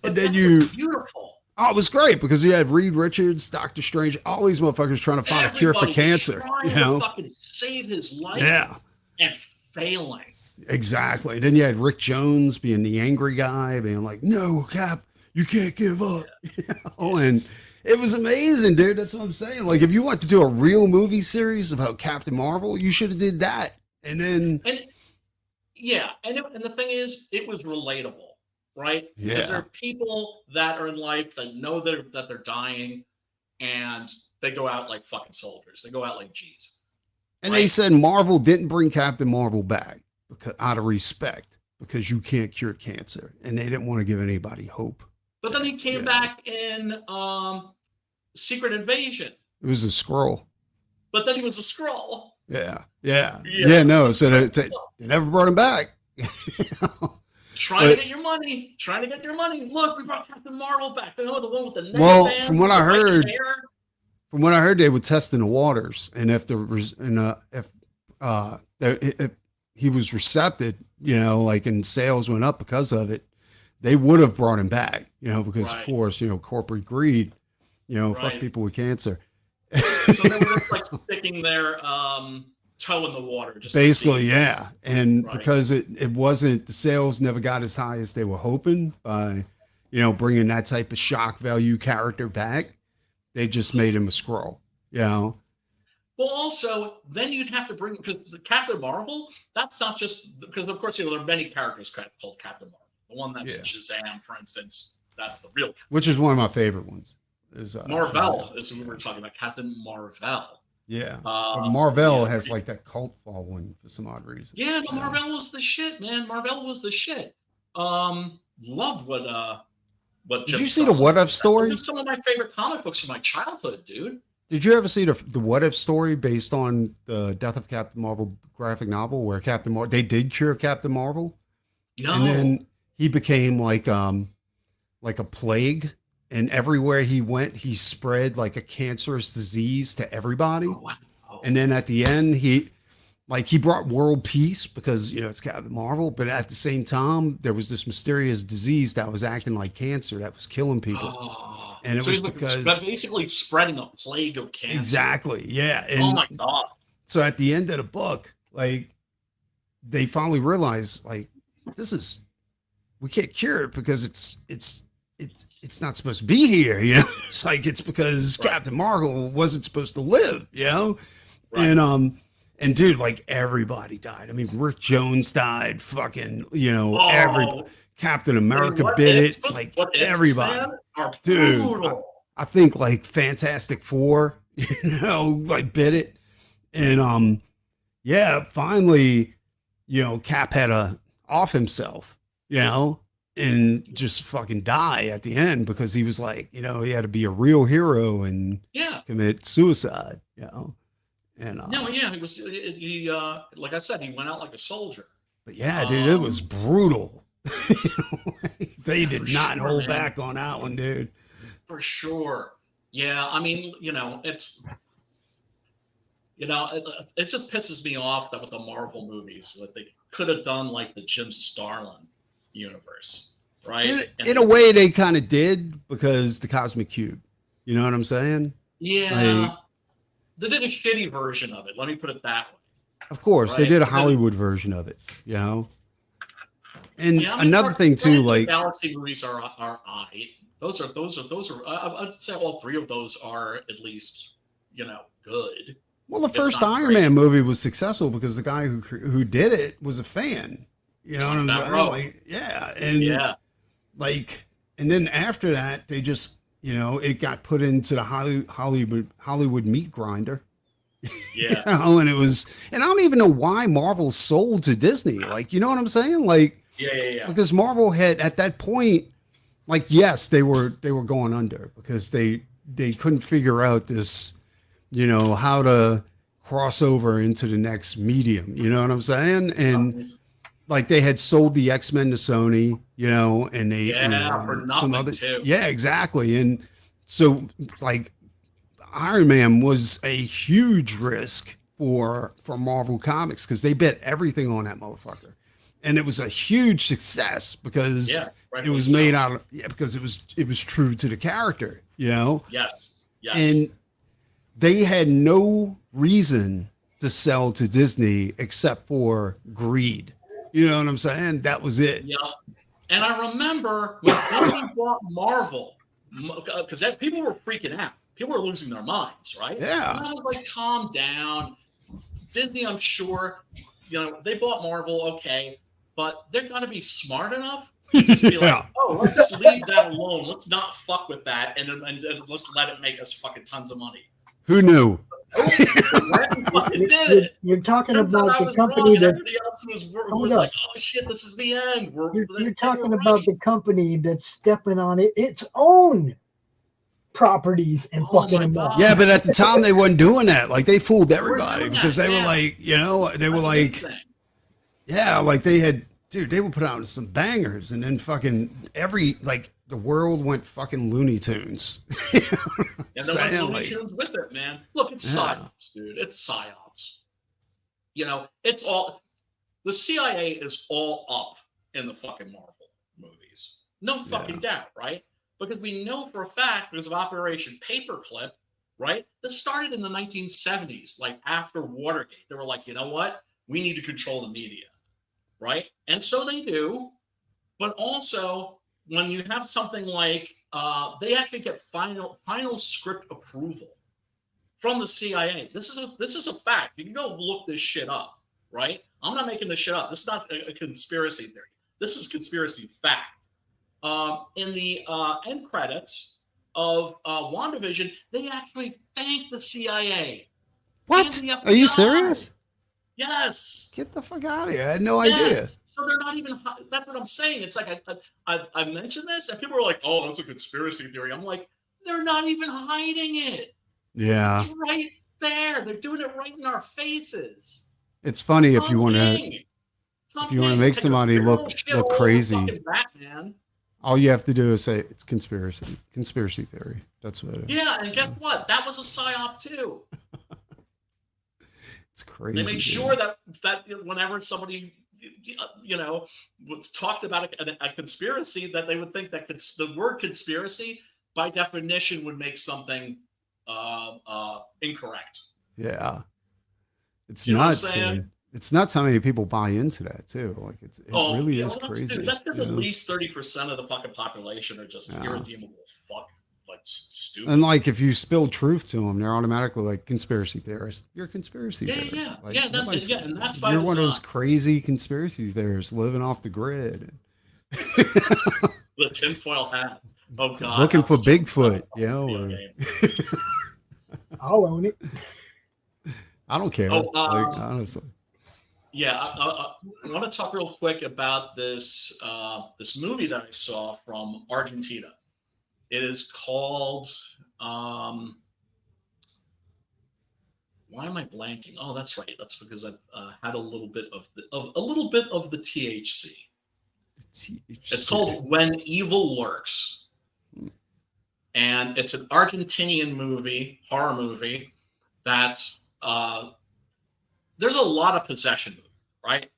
And then beautiful. Oh, it was great because you had Reed Richards, Doctor Strange, all these motherfuckers trying to find a cure for cancer. To fucking save his life. Yeah. And failing. Exactly. Then you had Rick Jones being the angry guy, being like, "No, Cap, you can't give up." And it was amazing, dude. That's what I'm saying. Like, if you want to do a real movie series about Captain Marvel, you should have did that. And then, and the thing is, it was relatable. Right? Yeah. Because there are people that are in life that know that they're dying, and they go out like fucking soldiers. They go out like G's. And they said Marvel didn't bring Captain Marvel back out of respect because you can't cure cancer, and they didn't want to give anybody hope. But then he came back in Secret Invasion. It was a Skrull. But then he was a Skrull. Yeah. No, so they never brought him back. Trying to get your money. Look, we brought Captain Marvel back. The one with the neck. Well, from what I heard, they were testing the waters, and if he was receptive, you know, like, and sales went up because of it, they would have brought him back, you know, because of course, you know, corporate greed, you know, fuck people with cancer. So they were just like sticking their toe in the water. Just basically, yeah. And because it wasn't, the sales never got as high as they were hoping by, you know, bringing that type of shock value character back, they just made him a scroll, you know. Well, also, then you'd have to bring, because the Captain Marvel, that's not just, because of course, you know, there are many characters called Captain Marvel. The one that's Shazam, for instance, that's the real Captain. Which is one of my favorite ones. Is Marvel, is who we were talking about, Captain Marvel. Yeah. But Marvel has like that cult following for some odd reason. Yeah, no, Marvel was the shit, man. Marvel was the shit. Loved what Did you see the What If story? Those are some of my favorite comic books from my childhood, dude. Did you ever see the What If story based on the Death of Captain Marvel graphic novel where Captain Marvel, they did cure Captain Marvel? No. And then he became like a plague, and everywhere he went, he spread like a cancerous disease to everybody. Oh, wow. And then at the end, he brought world peace because, you know, it's Captain Marvel, but at the same time, there was this mysterious disease that was acting like cancer that was killing people. Oh. And it so was because basically spreading a plague of cancer. Exactly. Yeah. And oh my God. So at the end of the book, like, they finally realized, like, we can't cure it because it's not supposed to be here, you know. It's like, it's because Captain Marvel wasn't supposed to live, you know. And dude, like, everybody died. I mean, Rick Jones died, fucking, you know, Captain America bit it, like, everybody. Dude, I think like Fantastic Four, you know, like, bit it. And finally, you know, Cap had to off himself, you know, and just fucking die at the end because he was like, you know, he had to be a real hero and commit suicide, you know. And he like I said, he went out like a soldier. But yeah, dude, it was brutal. They did not hold back on that one, dude. For sure. Yeah, I mean, you know, it just pisses me off that with the Marvel movies that they could have done like the Jim Starlin universe, right? In a way, they kind of did because the Cosmic Cube. You know what I'm saying? Yeah. They did a shitty version of it. Let me put it that way. Of course, they did a Hollywood version of it, you know? And another thing too, like Galaxy movies are aight. Those are. I'd say all three of those are at least, you know, good. Well, the first Iron Man movie was successful because the guy who did it was a fan. You know what I'm saying? Like, and then after that, they just, you know, it got put into the Hollywood meat grinder. Yeah, you know, and it was, and I don't even know why Marvel sold to Disney. Like, you know what I'm saying? Like. Yeah. Because Marvel had at that point, like, yes, they were going under because they couldn't figure out this, you know, how to cross over into the next medium. You know what I'm saying? And like they had sold the X-Men to Sony, you know, and they for some other too. Yeah, exactly. And so like Iron Man was a huge risk for Marvel Comics because they bet everything on that motherfucker. And it was a huge success because it was made out of because it was true to the character, you know? Yes. And they had no reason to sell to Disney except for greed. You know what I'm saying? That was it. Yeah. And I remember when Disney bought Marvel, because people were freaking out. People were losing their minds, right? Yeah. And I was like, calm down. Disney, I'm sure, you know, they bought Marvel, okay. But they're going to be smart enough to just be like, oh, let's just leave that alone. Let's not fuck with that. And let's let it make us fucking tons of money. Who knew? You're talking about the company that's... was like, oh, shit, this is the end. You're talking about the company that's stepping on its own properties and fucking them up. Yeah, but at the time, they weren't doing that. Like, they fooled everybody because they were like, you know, they were like... Yeah, like they would put out some bangers and then fucking the world went fucking Looney Tunes. And there went Looney Tunes with it, man. Look, it's psyops, dude. It's psyops. You know, it's all the CIA is all up in the fucking Marvel movies. No fucking doubt, right? Because we know for a fact there's an Operation Paperclip, right? This started in the 1970s, like after Watergate. They were like, you know what? We need to control the media, right? And so they do. But also, when you have something like, they actually get final script approval from the CIA. This is a fact. You can go look this shit up, right? I'm not making this shit up. This is not a conspiracy theory. This is conspiracy fact. In the end credits of WandaVision, they actually thank the CIA. What? Are you serious? Yes. Get the fuck out of here. I had no idea. So they're not even, that's what I'm saying. It's like, I mentioned this and people were like, oh, that's a conspiracy theory. I'm like, they're not even hiding it. Yeah. It's right there. They're doing it right in our faces. It's funny if you want to make somebody look crazy. Batman. All you have to do is say it's conspiracy theory. That's what it is. Yeah, and guess what? That was a psyop too. It's crazy. They make sure that whenever somebody, you know, was talked about a conspiracy, that they would think that the word conspiracy by definition would make something incorrect. Yeah, it's nuts. It's nuts how many people buy into that too. Like it really is crazy. Dude, that's because at least 30% of the fucking population are just irredeemable fuck, like stupid. And like if you spill truth to them, they're automatically like conspiracy theorists. You're a conspiracy theorist. Yeah, like, and that's why you're one of those crazy conspiracy theorists living off the grid. The tinfoil hat. Oh god. Looking for Bigfoot, you know. I'll own it. I don't care. Like, honestly. Yeah, I want to talk real quick about this this movie that I saw from Argentina. It is called why am I blanking? Oh, that's right. That's because I've had a little bit of the THC. It's called When Evil Lurks, and it's an Argentinian horror movie. That's there's a lot of possession movies, right?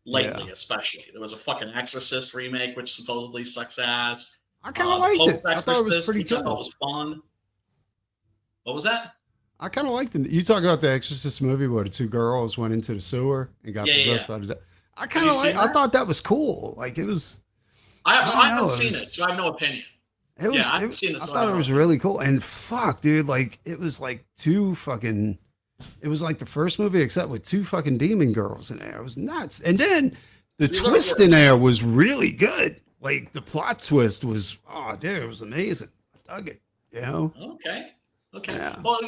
Lately, especially. There was a fucking Exorcist remake, which supposedly sucks ass. I kind of liked it. I thought it was pretty cool. I thought it was fun. What was that? I kind of liked it. You talk about the Exorcist movie where the two girls went into the sewer and got possessed by the. I kind of like. I thought that was cool. Like it was. I haven't seen it, so I have no opinion. It was. I thought it was really cool. And fuck, dude, like it was like two fucking. It was like the first movie, except with two fucking demon girls in there. It was nuts. And then the twist in there was really good. Like the plot twist was, oh, dude, it was amazing. I dug it. You know? Okay. Yeah. Well,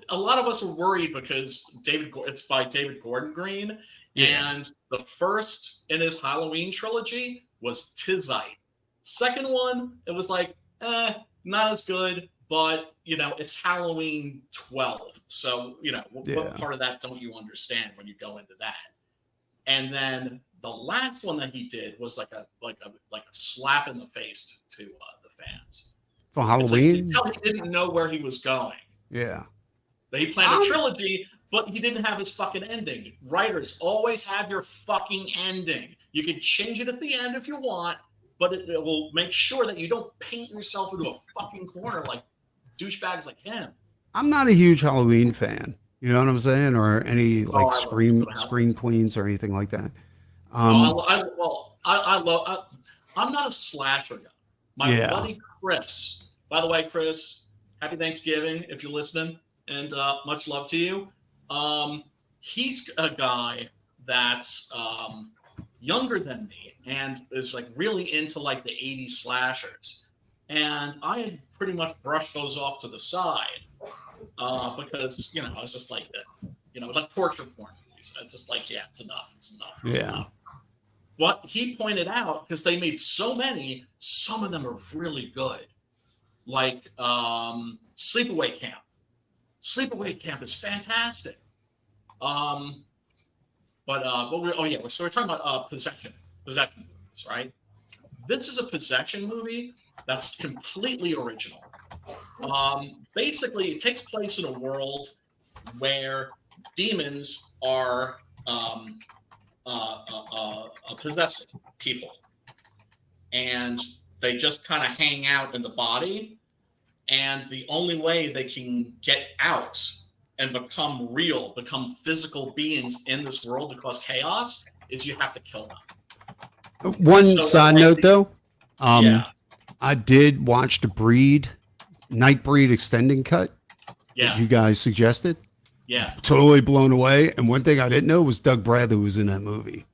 a lot of us were worried because it's by David Gordon Green, and the first in his Halloween trilogy was Tizite. Second one, it was like, not as good. But, you know, it's Halloween 12. So, you know, what part of that don't you understand when you go into that? And then the last one that he did was like a slap in the face to the fans. For Halloween? Like, he didn't know where he was going. Yeah. He planned a trilogy, but he didn't have his fucking ending. Writers, always have your fucking ending. You can change it at the end if you want, but it will make sure that you don't paint yourself into a fucking corner like douchebags like him. I'm not a huge Halloween fan. You know what I'm saying? Or any like scream queens or anything like that. I'm not a slasher guy. My buddy Chris. By the way, Chris, happy Thanksgiving if you're listening, and much love to you. He's a guy that's younger than me and is like really into like the 80s slashers. And I had pretty much brushed those off to the side because, you know, I was just like, you know, like torture porn movies. I was just like, it's enough. It's enough. What he pointed out, because they made so many, some of them are really good. Like Sleepaway Camp. Sleepaway Camp is fantastic. So we're talking about possession movies, right? This is a possession movie that's completely original. Basically, it takes place in a world where demons are possessing people, and they just kind of hang out in the body. And the only way they can get out and become real, become physical beings in this world to cause chaos, is you have to kill them. One So, side like, note, though, yeah. I did watch the Nightbreed extending cut that you guys suggested. Yeah. Totally blown away. And one thing I didn't know was Doug Bradley was in that movie.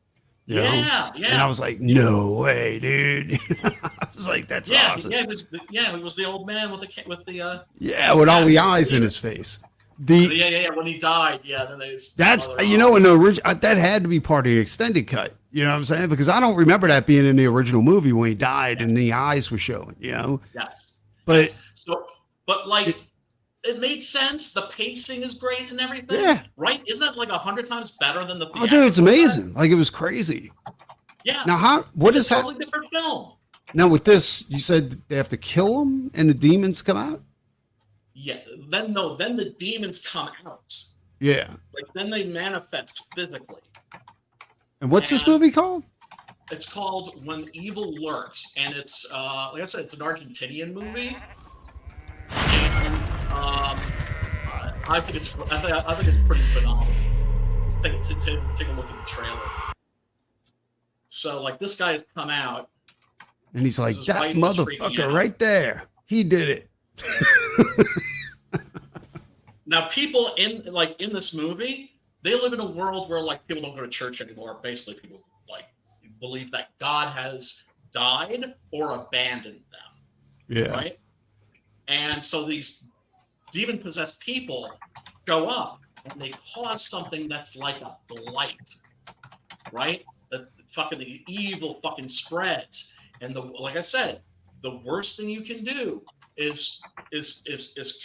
You know? Yeah. And I was like, no way, dude. I was like, that's awesome. Yeah, it was the old man with with all the eyes in his face. When he died, that's in the original, that had to be part of the extended cut. You know what I'm saying? Because I don't remember that being in the original movie when he died and the eyes were showing. You know? Yes. But it made sense. The pacing is great and everything. Yeah. Right? Isn't that like 100 times better than the? Oh, dude, it's amazing. Like, it was crazy. Yeah. Now, what is totally different film? Now with this, you said they have to kill him and the demons come out? Yeah. Then the demons come out. Yeah. Like, then they manifest physically. And what's this movie called? It's called When Evil Lurks, and it's like I said, it's an Argentinian movie. And I think it's pretty phenomenal. Take a look at the trailer. So, like, this guy has come out, and he's like, that motherfucker right there, he did it. Now, people in this movie, they live in a world where, like, people don't go to church anymore. Basically, people like believe that God has died or abandoned them. Yeah. Right. And so these demon-possessed people show up and they cause something that's like a blight, right? The evil fucking spreads, and like I said, the worst thing you can do is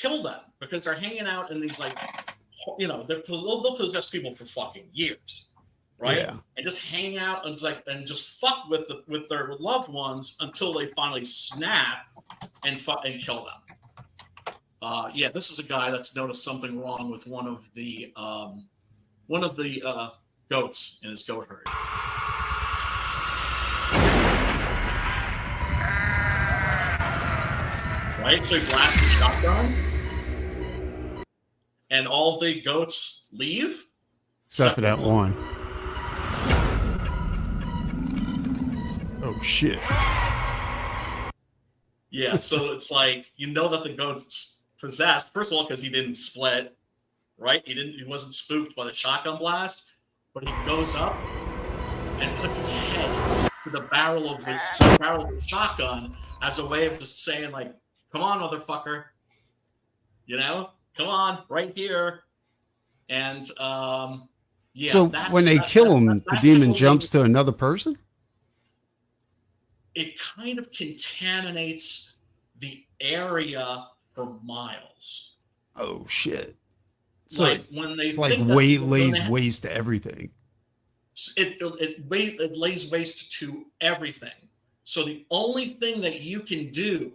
kill them, because they're hanging out in these, like, they'll possess people for fucking years, right? Yeah. And just hang out and just fuck with their loved ones until they finally snap and kill them. This is a guy that's noticed something wrong with one of the goats in his goat herd. Right, so he blasts the shotgun, and all the goats leave, except for that one. Oh shit! Yeah, so it's like, that the goat's possessed. First of all, because he didn't split, right? He wasn't spooked by the shotgun blast, but he goes up and puts his head to the barrel of the shotgun as a way of just saying, like, come on, motherfucker. Come on, right here. And so when they kill him, the demon jumps to another person? It kind of contaminates the area for miles. Oh shit. So like when they it's like lays waste to everything. It lays waste to everything. So the only thing that you can do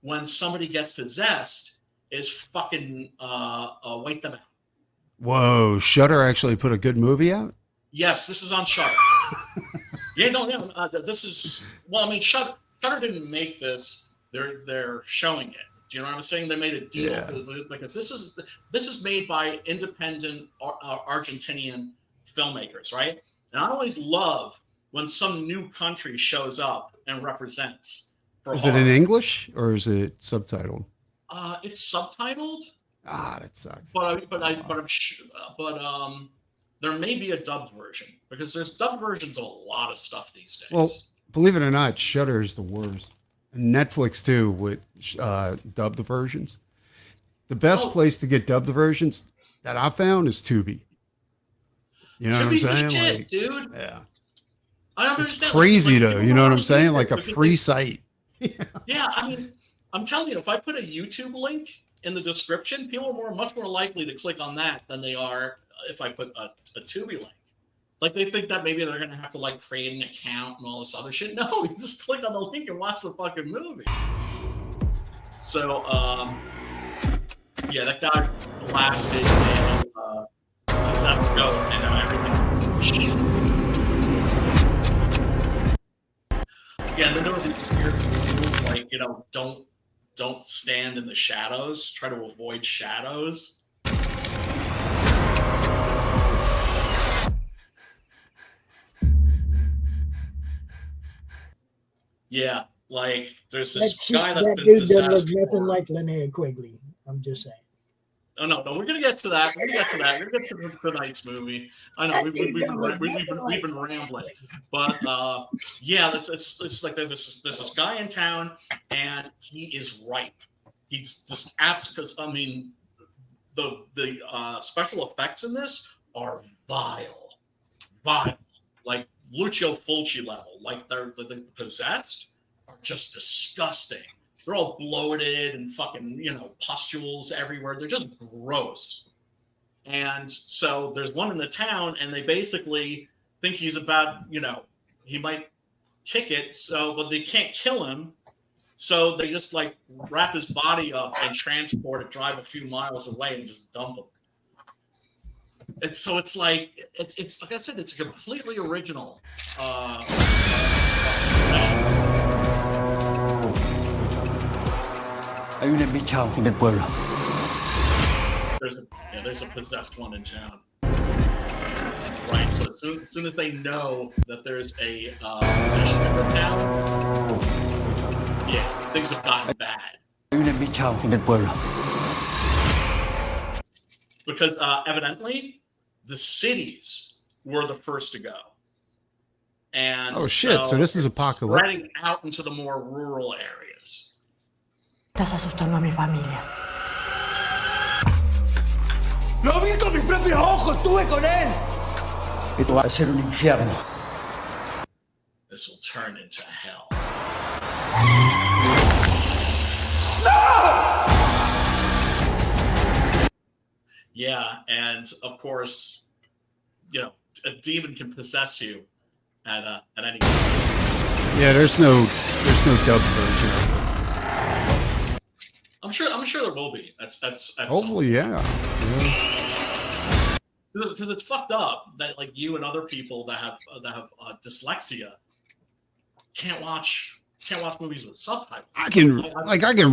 when somebody gets possessed is fucking wait them out. Whoa, Shudder actually put a good movie out? Yes, this is on Shudder. This is, Shudder didn't make this. They're showing it. Do you know what I'm saying? They made a deal because this is made by independent Argentinian filmmakers, right? And I always love when some new country shows up and represents. Is it in English or is it subtitled? It's subtitled. Ah, that sucks. But there may be a dubbed version, because there's dubbed versions of a lot of stuff these days. Well, believe it or not, Shudder is the worst. Netflix too, with dubbed versions. The best place to get dubbed versions that I found is Tubi. You know Tubi's what I'm saying? Shit, like, dude. Yeah. I don't It's understand. crazy though. You know what I'm saying? Like a free site. Yeah, I mean, I'm telling you, if I put a YouTube link in the description, people are much more likely to click on that than they are if I put a Tubi link. Like, they think that maybe they're gonna have to, like, create an account and all this other shit. No, you just click on the link and watch the fucking movie. So, that guy blasted and possessed goat, and everything Yeah, and then there were these weird rules like, don't stand in the shadows. Try to avoid shadows. Yeah, like there's this guy that's that been dude doesn't look possessed nothing for- like Linnea Quigley. I'm just saying. Oh no, we're gonna get to that. We're gonna get to tonight's movie. I know we've been rambling, but yeah, it's like there's this guy in town, and he is ripe. He's just because I mean, the special effects in this are vile, like Lucio Fulci level. Like they're possessed are just disgusting. They're all bloated and fucking, pustules everywhere. They're just gross. And so there's one in the town, and they basically think he's about, he might kick it. But they can't kill him. So they just like wrap his body up and transport it, drive a few miles away, and just dump him. It's like I said, it's a completely original. Hay un embichado en el pueblo. There's a possessed one in town. Right, so as soon as they know that there's a possession in the town, yeah, things have gotten bad. Hay un embichado en el pueblo. Because evidently, the cities were the first to go. And oh shit! So this is apocalyptic. Spreading out into the more rural areas. Estás asustando a mi familia. ¡Lo vi con mis propios ojos! ¡Estuve con él! Esto va a ser un infierno. This will turn into hell. No! Yeah, and of course, a demon can possess you at any time. Yeah, there's no dub version. I'm sure there will be. That's Hopefully, yeah. Because it's fucked up that like you and other people that have dyslexia can't watch movies with subtitles. I can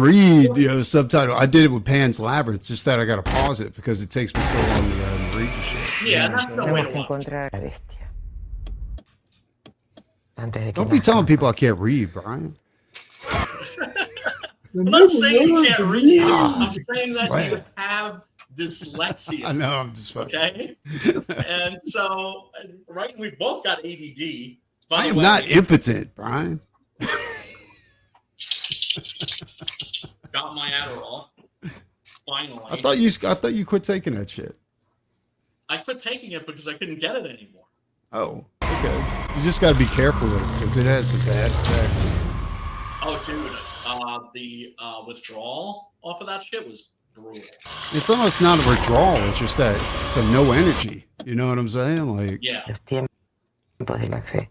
read subtitle. I did it with Pan's Labyrinth, just that I got to pause it because it takes me so long to read the shit. Yeah, that's no way to Tenemos que watch. encontrar a la bestia. Antes de que Don't be nazca. telling people I can't read, Brian. I'm not saying you can't read. Ah, I'm saying that swear. you have dyslexia. I know, I'm just fucking. Okay, and so right, we both got ADD. By I the am way, not impotent, Brian. got my Adderall. Finally, I thought you quit taking that shit. I quit taking it because I couldn't get it anymore. Oh, okay. You just got to be careful with it because it has some bad effects. Oh, dude, the withdrawal off of that shit was brutal. It's almost not a withdrawal. It's just that it's a no energy. You know what I'm saying? Like, Yeah. Los tiempos de la fe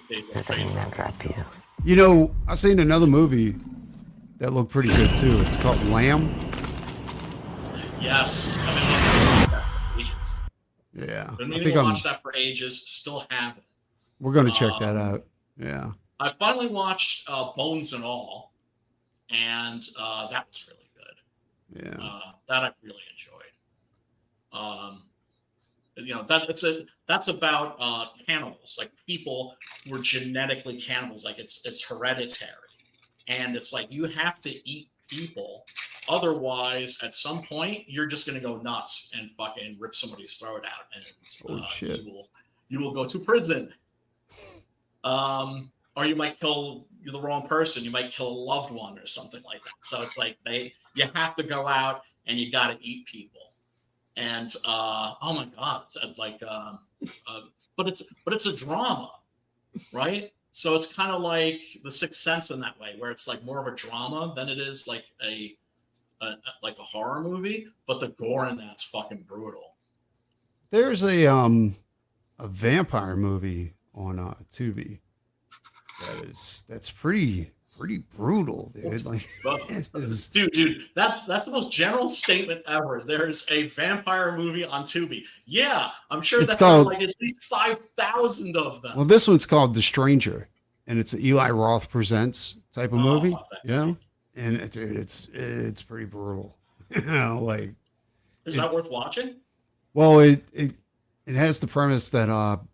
Days se of Fate. terminan rápido. you know, I seen another movie that looked pretty good too. It's called Lamb. Yes, I've been meaning to watch that for ages. Yeah, Been I meaning think to watch that for ages. Still haven't. we're gonna check that out. Yeah. I finally watched Bones and All, and that was really good. Yeah. That I really enjoyed. That's about cannibals, like people who were genetically cannibals, like it's hereditary, and it's like you have to eat people, otherwise at some point you're just gonna go nuts and fucking rip somebody's throat out, and Holy shit. you will go to prison. Or you might kill the wrong person. You might kill a loved one or something like that. So it's like you have to go out and you got to eat people. And oh my god, it's like but it's a drama, right? So it's kind of like The Sixth Sense in that way, where it's like more of a drama than it is like a horror movie. But the gore in that's fucking brutal. There's a vampire movie on Tubi. That's pretty pretty brutal, dude. Like, it is, dude, that's the most general statement ever. There's a vampire movie on Tubi. Yeah, I'm sure It's that called- there's like at least 5,000 of them. well, this one's called The Stranger, and it's an Eli Roth Presents type of movie. Yeah, and dude, it's pretty brutal. You know, like, is that worth watching? well, it has the premise that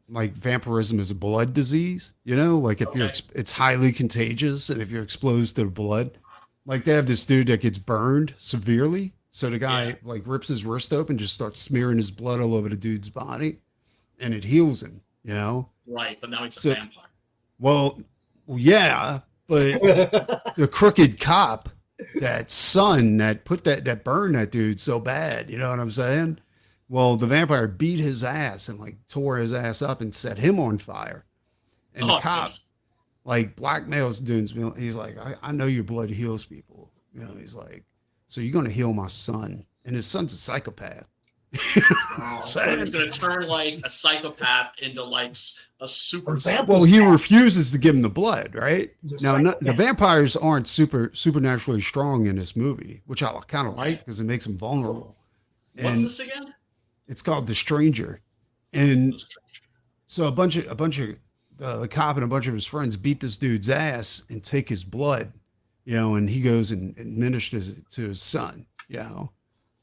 like vampirism is a blood disease. You know, like if it's highly contagious, and if you're exposed to the blood, like they have this dude that gets burned severely. So the guy like rips his wrist open, just starts smearing his blood all over the dude's body, and it heals him. You know, Right, but now he's a vampire. well, yeah, but the crooked cop, that son that put that burned that dude so bad, you know what I'm saying? Well, the vampire beat his ass and like tore his ass up and set him on fire. And the cop like blackmails dudes. He's like, I know your blood heals people. You know, he's like, so you're gonna heal my son. And his son's a psychopath. So he's gonna turn like a psychopath into like a super. Well, he refuses to give him the blood, right? Now, the vampires aren't supernaturally strong in this movie, which I kind of like because it makes them vulnerable. What's this again? It's called The Stranger, and so a bunch of the cop and a bunch of his friends beat this dude's ass and take his blood, you know, and he goes and administers it to his son, you know,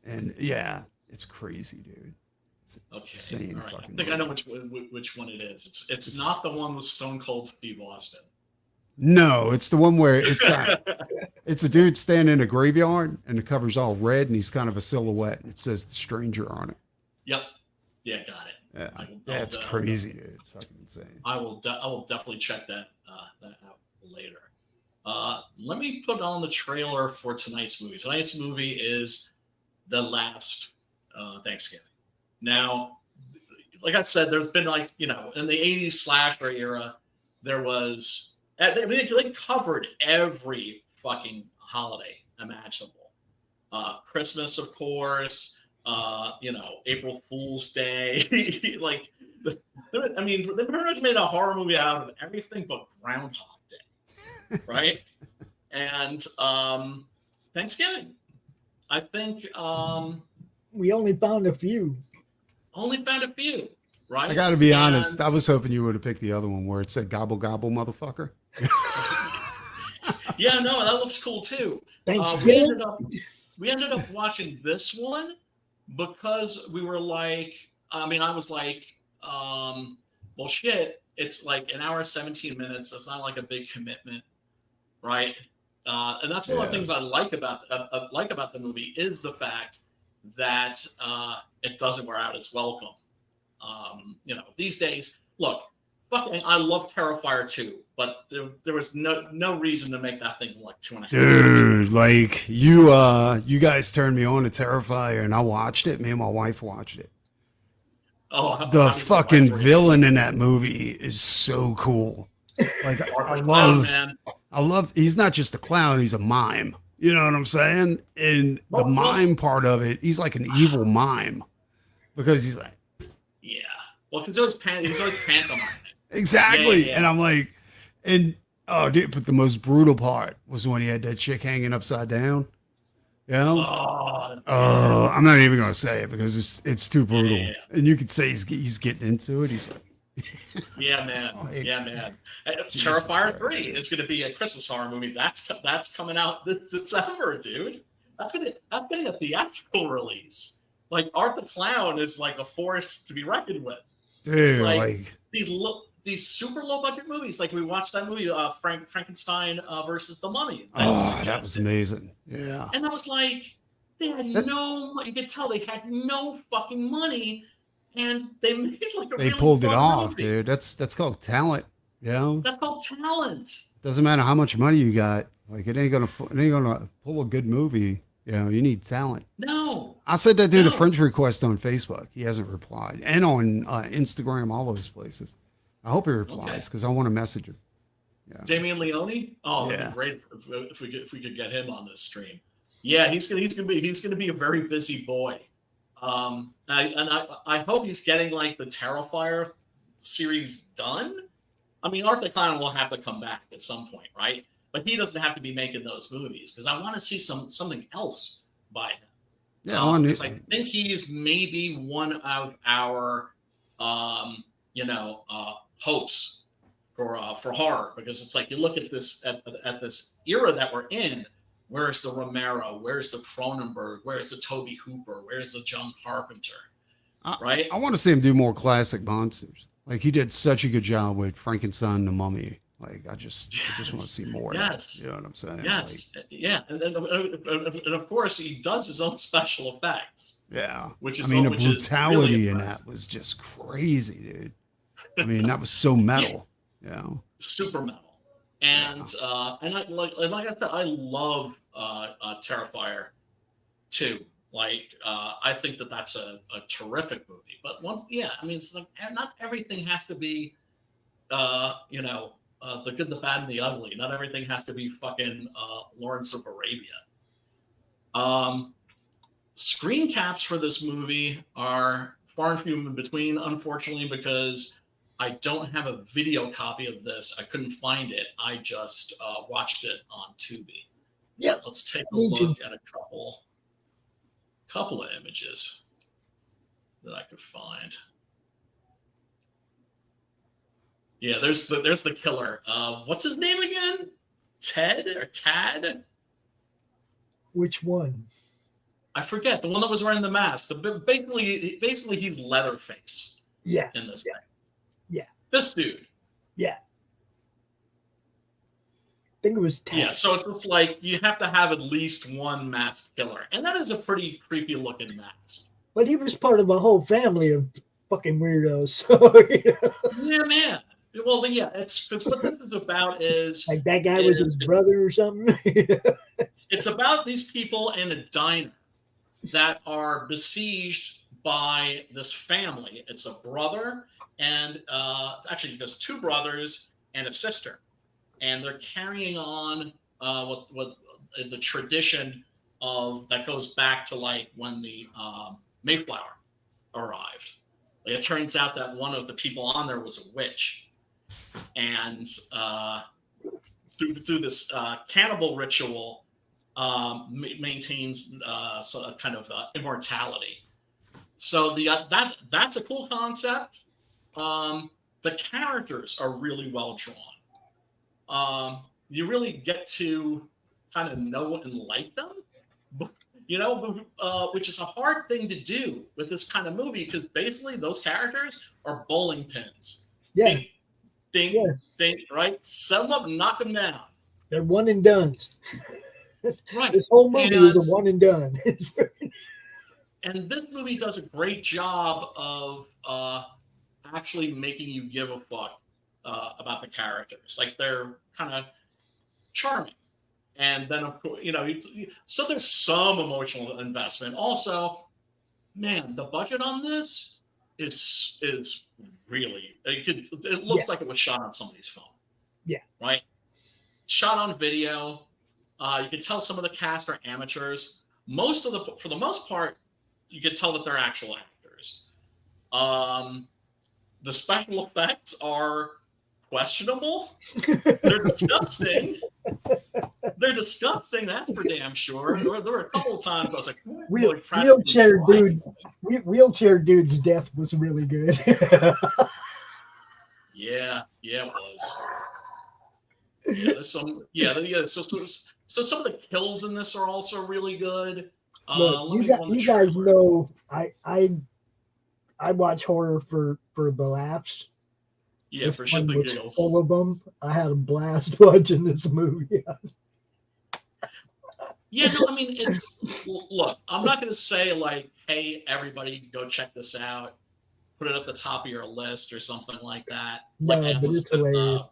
and yeah, it's crazy, dude. It's insane. Right. I think I know which one it is. It's not the one with Stone Cold Steve Austin. No, it's the one where it's a dude standing in a graveyard and the cover's all red and he's kind of a silhouette and it says The Stranger on it. Yep. Yeah, got it. Yeah, it's crazy, dude. It's fucking insane. I will definitely check that out later. Let me put on the trailer for tonight's movie. Tonight's movie is The Last Thanksgiving. Now, like I said, there's been like, you know, in the 80s slasher era, there was, they covered every fucking holiday imaginable. Christmas, of course, you know, April Fool's Day. Like, I mean, they pretty much made a horror movie out of everything but Groundhog Day, right? And Thanksgiving. I think we only found a few. Right? I got to be honest. I was hoping you would have picked the other one where it said "gobble gobble, motherfucker." Yeah, no, that looks cool too. Thanksgiving. We ended up watching this one because we were like, I mean, I was like, well, shit, it's like an hour, 17 minutes. That's not like a big commitment, right? And that's one of the things I like about the movie is the fact that it doesn't wear out its welcome. You know, these days, look, fucking, I love Terrifier 2, but there was no reason to make that thing like 2.5 hours. Dude, like you guys turned me on to Terrifier and I watched it. Me and my wife watched it. Oh, the fucking villain in that movie is so cool. Like I love he's not just a clown, he's a mime. You know what I'm saying? And the mime part of it, he's like an evil mime because he's like, yeah. Well, because he's always pantomiming. Exactly. Yeah. And I'm like, and oh, dude, but the most brutal part was when he had that chick hanging upside down. You know? I'm not even gonna say it because it's too brutal. Yeah. And you could say he's getting into it. He's like, yeah, man. Yeah, man. Terrifier 3 is going to be a Christmas horror movie. That's coming out this December, dude. That's getting a theatrical release. Like Art the Clown is like a force to be reckoned with. Dude, it's like these super low budget movies. Like we watched that movie, Frankenstein versus the Mummy. That was amazing. Yeah. And I was like, they had you could tell they had no fucking money. And they made like they pulled it off, movie. Dude. That's called talent. You know? That's called talent. Doesn't matter how much money you got. Like it ain't gonna pull a good movie. You know, you need talent. No. I said that dude a friend request on Facebook. He hasn't replied, and on Instagram, all those places. I hope he replies because I want to message him. Yeah. Damian Leone. Oh, that'd be great if we could get him on this stream. Yeah, he's gonna be a very busy boy. I hope he's getting like the Terrifier series done. I mean, Art the Clown will have to come back at some point, right? but he doesn't have to be making those movies because I want to see something else by him. Yeah, because I think he's maybe one of our, hopes for horror. Because it's like you look at this at this era that we're in. Where's the Romero? Where's the Cronenberg? Where's the Toby Hooper? Where's the John Carpenter? Right? I want to see him do more classic monsters. Like he did such a good job with Frankenstein and the Mummy. Like I just want to see more. Yes. Of that. You know what I'm saying? Yes. Like, yeah. And of course he does his own special effects. Yeah. Which is the which brutality really in that was just crazy, dude. I mean, that was so metal. Yeah. You know? Super metal. And and like I said, I love Terrifier 2. Like I think that's a terrific movie. But it's like not everything has to be the good, the bad, and the ugly. Not everything has to be fucking Lawrence of Arabia. Screen caps for this movie are far and few in between, unfortunately, because I don't have a video copy of this. I couldn't find it. I just watched it on Tubi. Yeah. Let's take a look at a couple of images that I could find. Yeah, there's the killer. What's his name again? Ted or Tad? Which one? I forget. The one that was wearing the mask. Basically he's Leatherface. Yeah. In this thing. Yeah. This dude. Yeah. I think it was Ted. Yeah, so it's just like you have to have at least one masked killer. And that is a pretty creepy looking mask. But he was part of a whole family of fucking weirdos. So, Yeah, man. Well, yeah, it's because what this is about is like that guy was his brother or something. It's about these people in a diner that are besieged by this family. It's a brother and actually there's 2 brothers and a sister, and they're carrying on what the tradition of that goes back to like when the Mayflower arrived. Like, it turns out that one of the people on there was a witch. And through this cannibal ritual, maintains a kind of immortality. So that's a cool concept. The characters are really well drawn. You really get to kind of know and like them, which is a hard thing to do with this kind of movie because basically those characters are bowling pins. Yeah. Ding, ding, right? Set them up, knock them down. They're one and done. Right. This whole movie is a one and done. And this movie does a great job of actually making you give a fuck about the characters. Like they're kind of charming. And then, of course, so there's some emotional investment. Also, man, the budget on this is really, it looks like it was shot on somebody's phone. Yeah. Right? Shot on video. You can tell some of the cast are amateurs. For the most part, you can tell that they're actual actors. The special effects are questionable. They're disgusting. They're disgusting. That's for damn sure. There were a couple of times I was like, wheelchair dude's death was really good. Yeah, it was. Yeah, there's some. Yeah. So some of the kills in this are also really good. Look, you guys know I watch horror for the laughs. Yeah, this for one shits and was giggles. full of them. I had a blast watching this movie. Yeah, no, I mean, look, I'm not going to say like, hey, everybody go check this out, put it at the top of your list or something like that. No, like but it's hilarious.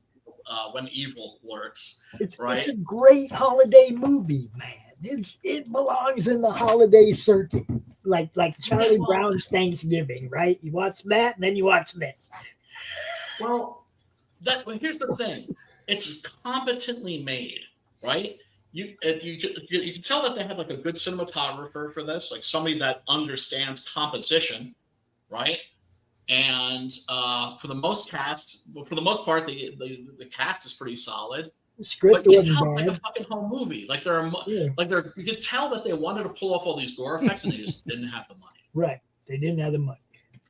When Evil Lurks. It's right? a great holiday movie, man. It belongs in the holiday circuit. Like Charlie Brown's Thanksgiving, right? You watch that and then you watch that. Well, here's the thing. It's competently made, right? You can tell that they have like a good cinematographer for this, like somebody that understands composition, right? And for the most part, the cast is pretty solid. The script but you wasn't tell it's like bad. a fucking home movie. Like Yeah. you could tell that they wanted to pull off all these gore effects and they just didn't have the money. Right. They didn't have the money.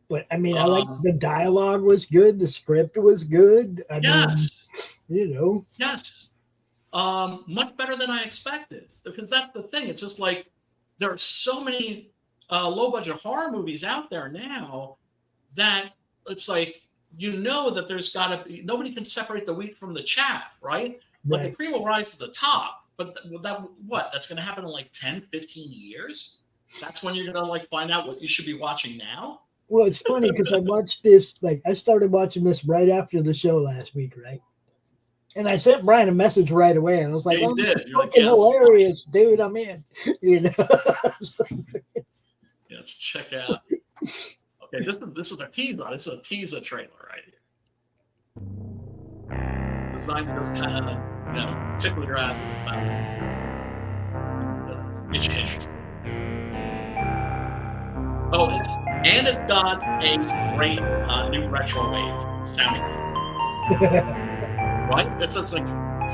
But I mean, I like Um, the dialogue was good. The script was good. I Yes. mean, you know, Yes. Much better than I expected. Because that's the thing. It's just like there are so many low budget horror movies out there now that it's like that there's got to be nobody can separate the wheat from the chaff, right? Like the right. cream will rise to the top, but that's going to happen in like 10, 15 years. That's when you're going to like find out what you should be watching now. Well, it's funny because I watched this, like, I started watching this right after the show last week, right? And I sent Brian a message right away, and I was like, Yeah, you "Oh, this did. is You're like, fucking yeah, this is hilarious, dude! I'm in." You know, Yeah, let's check out. Okay, this is a teaser. This is a teaser trailer right here. Designed to just kind of, tickle your ass with the fact. Get you interested. Oh, and it's got a great new retro wave soundtrack. Right? It's like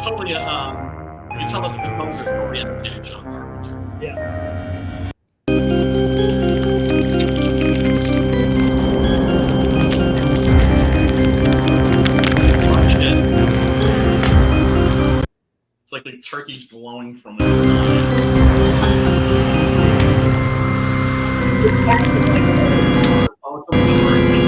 totally you can tell that the composer's totally imitated John Carpenter. yeah. Watch it. It's like the turkey's glowing from inside. It's acting like Oh, it's a birthday.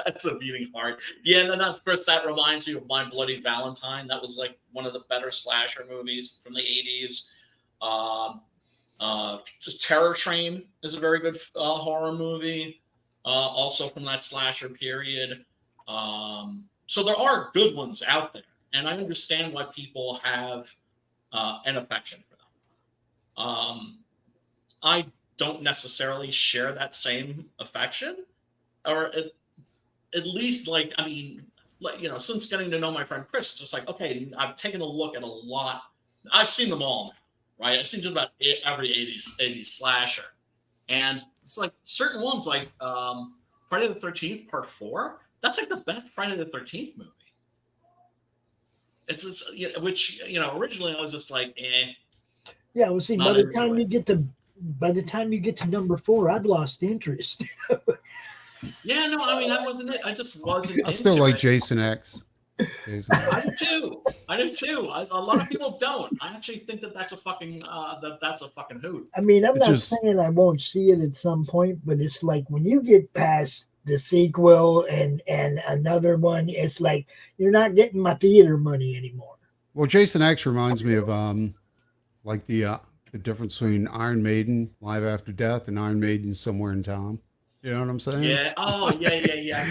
That's a beating heart. Yeah, and then of course that reminds me of My Bloody Valentine. That was like one of the better slasher movies from the 80s. Just Terror Train is a very good horror movie, also from that slasher period. So there are good ones out there, and I understand why people have an affection for them. I don't necessarily share that same affection, or at least, like, I mean, like, since getting to know my friend Chris, it's just like, okay, I've taken a look at a lot. I've seen them all now, right? I've seen just about every 80s slasher. And it's like certain ones, like Friday the 13th Part 4, that's like the best Friday the 13th movie. It's just, which, originally I was just like, eh. Yeah, well, see, by the time you get to number 4, I'd lost interest. Yeah, no, I mean, that wasn't it. I just wasn't. I still into like it. Jason X. I do too. A lot of people don't. I actually think that that's a fucking hoot. I mean, I'm not saying I won't see it at some point, but it's like when you get past the sequel and another one, it's like you're not getting my theater money anymore. Well, Jason X reminds me of like the difference between Iron Maiden Live After Death and Iron Maiden Somewhere in Time. You know what I'm saying? Yeah. Oh, yeah.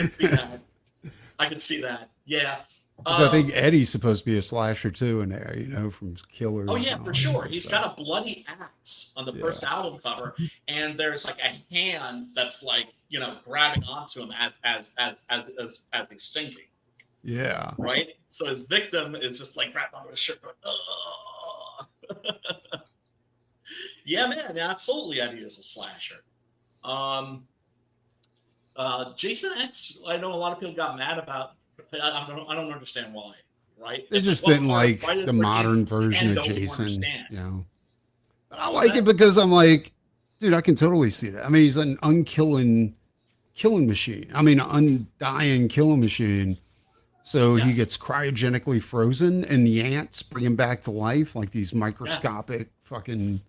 I can see that. Yeah. Because I think Eddie's supposed to be a slasher too in there, from Killers. Oh yeah, for sure. He's got a bloody axe on the first album cover, and there's like a hand that's like grabbing onto him as he's sinking. Yeah. Right. So his victim is just like wrapped onto his shirt. Going, oh. Yeah, man. Absolutely, Eddie is a slasher. Jason X, I know a lot of people got mad about. I don't understand why. Right? They just didn't like the modern version of Jason. But I like it because I'm like, dude, I can totally see that. I mean, he's an killing machine. I mean, undying killing machine. So he gets cryogenically frozen, and the ants bring him back to life, like these microscopic fucking.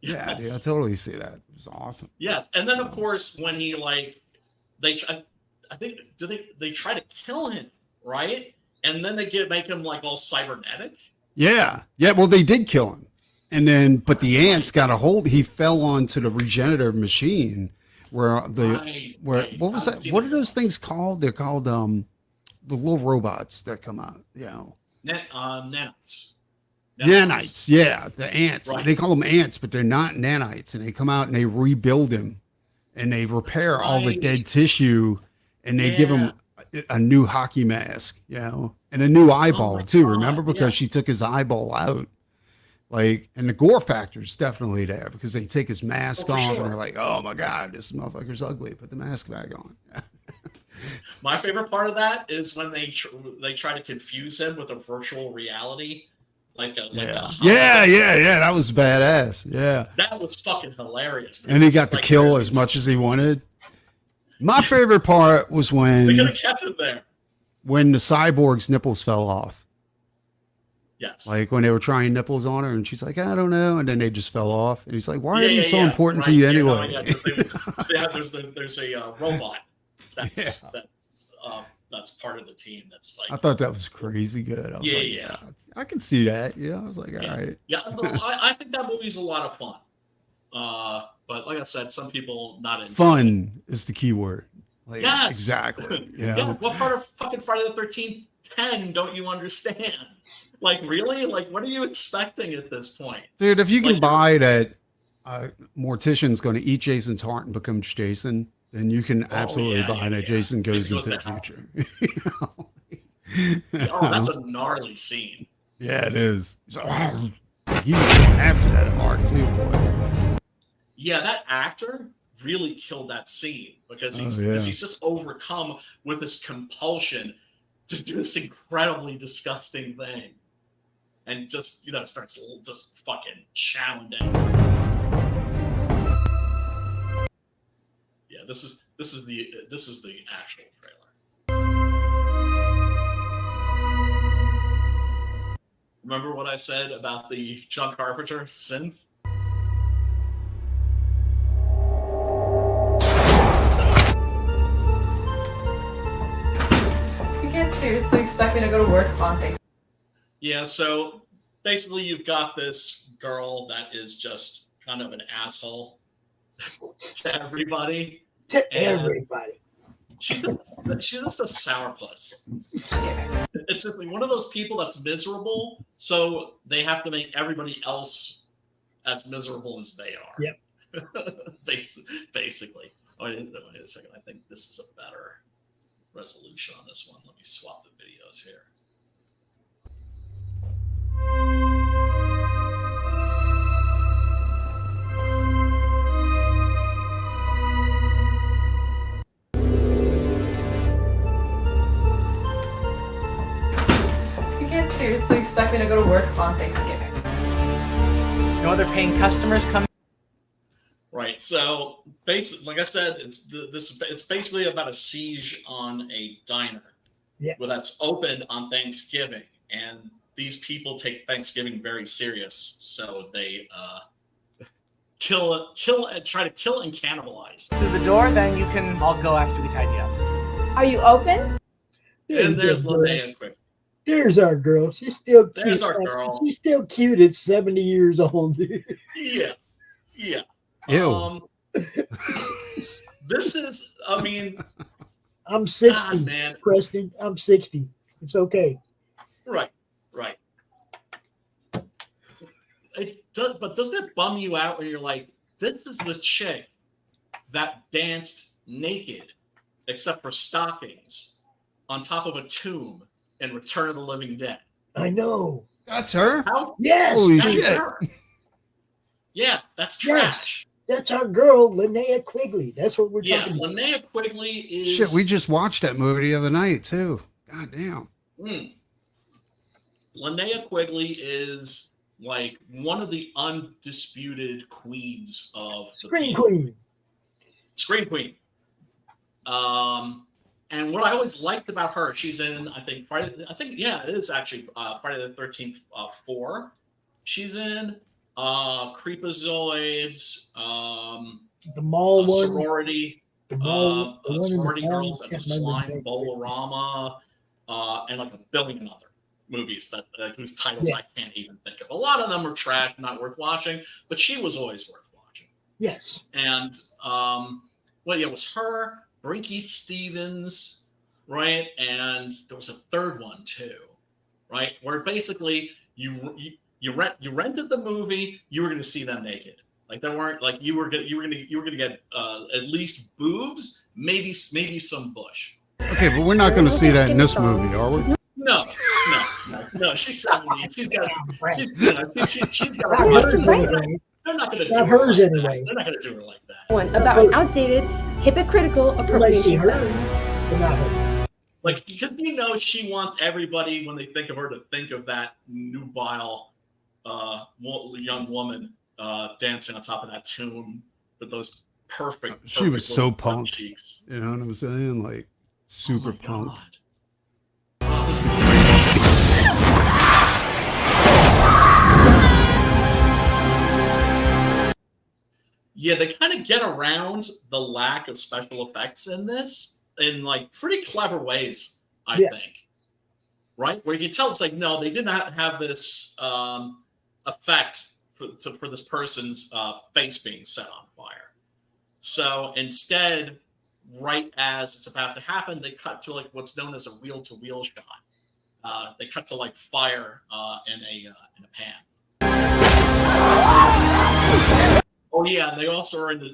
Yeah, dude, I totally see that. It was awesome. Yes, and then of course when he I think they try to kill him, right? And then they make him like all cybernetic. Yeah. Well, they did kill him, and then but the ants got a hold. He fell onto the regenerative machine where what was that? What are those things called? They're called the little robots that come out. Nanites. Nanites, yeah, the ants. Right. They call them ants, but they're not nanites, and they come out and they rebuild him, and they repair all the dead tissue. And they give him a new hockey mask, and a new eyeball too. God, remember, because she took his eyeball out. Like, and the gore factor is definitely there because they take his mask off and they're like, "Oh my God, this motherfucker's ugly. Put the mask back on." My favorite part of that is when they try to confuse him with a virtual reality, Yeah, that was badass. Yeah, that was fucking hilarious. And he got to kill as much as he wanted. My favorite part was they could have kept him there. When the cyborg's nipples fell off. Yes. Like when they were trying nipples on her, and she's like, I don't know, and then they just fell off. And he's like, why are you so important to you anyway? There's a robot that's part of the team. That's like, I thought that was crazy good. I was like, I can see that. You know, I was like, all right. Yeah, I think that movie's a lot of fun. But like I said, some people not into fun is the key word. Like, yes, exactly. You know? Yeah. What part of fucking Friday the 13th 10 don't you understand? Like, really? Like, what are you expecting at this point? Dude, if you can buy that Mortician's going to eat Jason's heart and becomes Jason, then you can absolutely buy that Jason goes into the future. Oh, that's a gnarly scene. Yeah, it is. He's like, he was going after that heart too, boy. Yeah, that actor really killed that scene because he's just overcome with this compulsion to do this incredibly disgusting thing, and just starts just fucking chowing down. Yeah, this is the actual trailer. Remember what I said about the John Carpenter synth? You can't seriously expect me to go to work on things. Yeah, so basically you've got this girl that is just kind of an asshole to everybody. She's just a sourpuss. It's just like one of those people that's miserable, so they have to make everybody else as miserable as they are. Yep. Basically. Wait a second. I think this is a better resolution on this one. Let me swap the videos here. You can't seriously expect me to go to work on Thanksgiving. No other paying customers come. Right. So basically, like I said, it's basically about a siege on a diner. Yeah. Well, that's opened on Thanksgiving, and these people take Thanksgiving very serious, so they kill and try to kill and cannibalize. Through the door, then you can all go after we tidy up. Are you open? And there's Linnea quick. There's our girl. She's still cute. There's our girl. She's still cute at 70 years old. Yeah. Yeah. Ew. This is, I mean, I'm 60, God, man. Preston. I'm 60. It's okay. Right. It does, but doesn't it bum you out when you're like, this is the chick that danced naked, except for stockings, on top of a tomb in Return of the Living Dead? I know. That's her? How? Yes. Holy That's shit. her. Yeah, that's trash. That's our girl, Linnea Quigley. That's what we're talking about. Linnea Quigley is... Shit, we just watched that movie the other night, too. God damn. Linnea Quigley is like one of the undisputed queens of the Screen field. Queen. Screen Queen. And what I always liked about her, she's in, it is actually Friday the 13th 4. She's in Creepazoids, The mall one. Sorority, The mall, the one in the Sorority mall, Girls, I that's a can't remember slime, the name. Bolorama, and like a billion other movies that whose titles I can't even think of. A lot of them are trash, not worth watching, but she was always worth watching. Yes. And it was her, Brinky Stevens, right? And there was a third one too, right? Where basically you rented the movie, you were going to see them naked. Like there weren't like you were gonna get at least boobs, maybe some bush. Okay, but we're not going to see that in this movie, are we? No. She's 70. She's got. They're not going to do Not her hers like anyway. that. They're not going to do her like that. One about an outdated, hypocritical You might see appropriation her. class. but not her. Like, because she wants everybody when they think of her to think of that nubile young woman dancing on top of that tomb with those perfect. She was so punk. Cheeks. You know what I'm saying? Like super punk. Yeah, they kind of get around the lack of special effects in this in like pretty clever ways, I think. Right? Where you can tell it's like, no, they did not have this effect for this person's face being set on fire. So instead, right as it's about to happen, they cut to like what's known as a wheel-to-wheel shot. They cut to like fire in a pan. Oh yeah, they also are into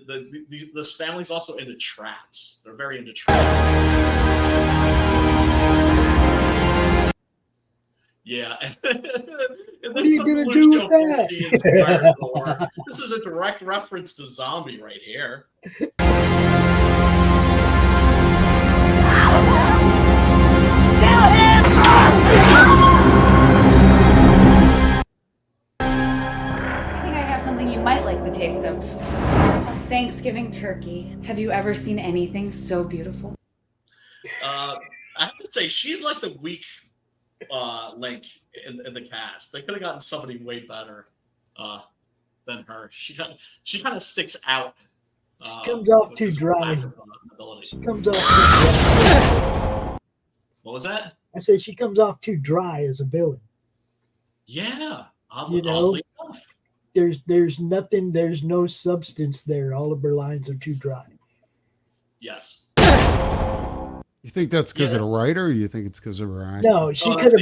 this family's also into traps. They're very into traps. Yeah. What are you gonna do with that? This is a direct reference to Zombie right here. Might like the taste of a Thanksgiving turkey. Have you ever seen anything so beautiful? I have to say, she's like the weak link in the cast. They could have gotten somebody way better than her. She kind of sticks out. She comes off too dry. She comes off too dry. What was that? I said she comes off too dry as a villain. Yeah, oddly enough. There's nothing, there's no substance there. All of her lines are too dry. Yes. You think that's because of the writer, or you think it's because of her acting? No, she could have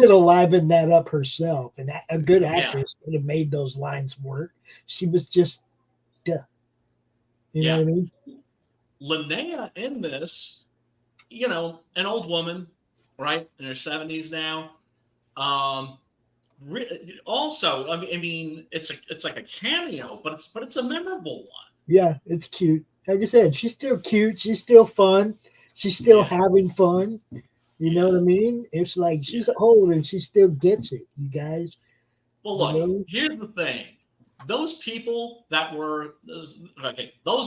livened that up herself, and a good actress could have made those lines work. She was just, you know what I mean? Linnea in this, an old woman, right, in her 70s now. Also, I mean, it's like a cameo, but it's a memorable one. Yeah, it's cute. Like I said, she's still cute. She's still fun. She's still having fun. You know what I mean? It's like she's old and she still gets it, you guys. Well, look, here's the thing. Those people that were, those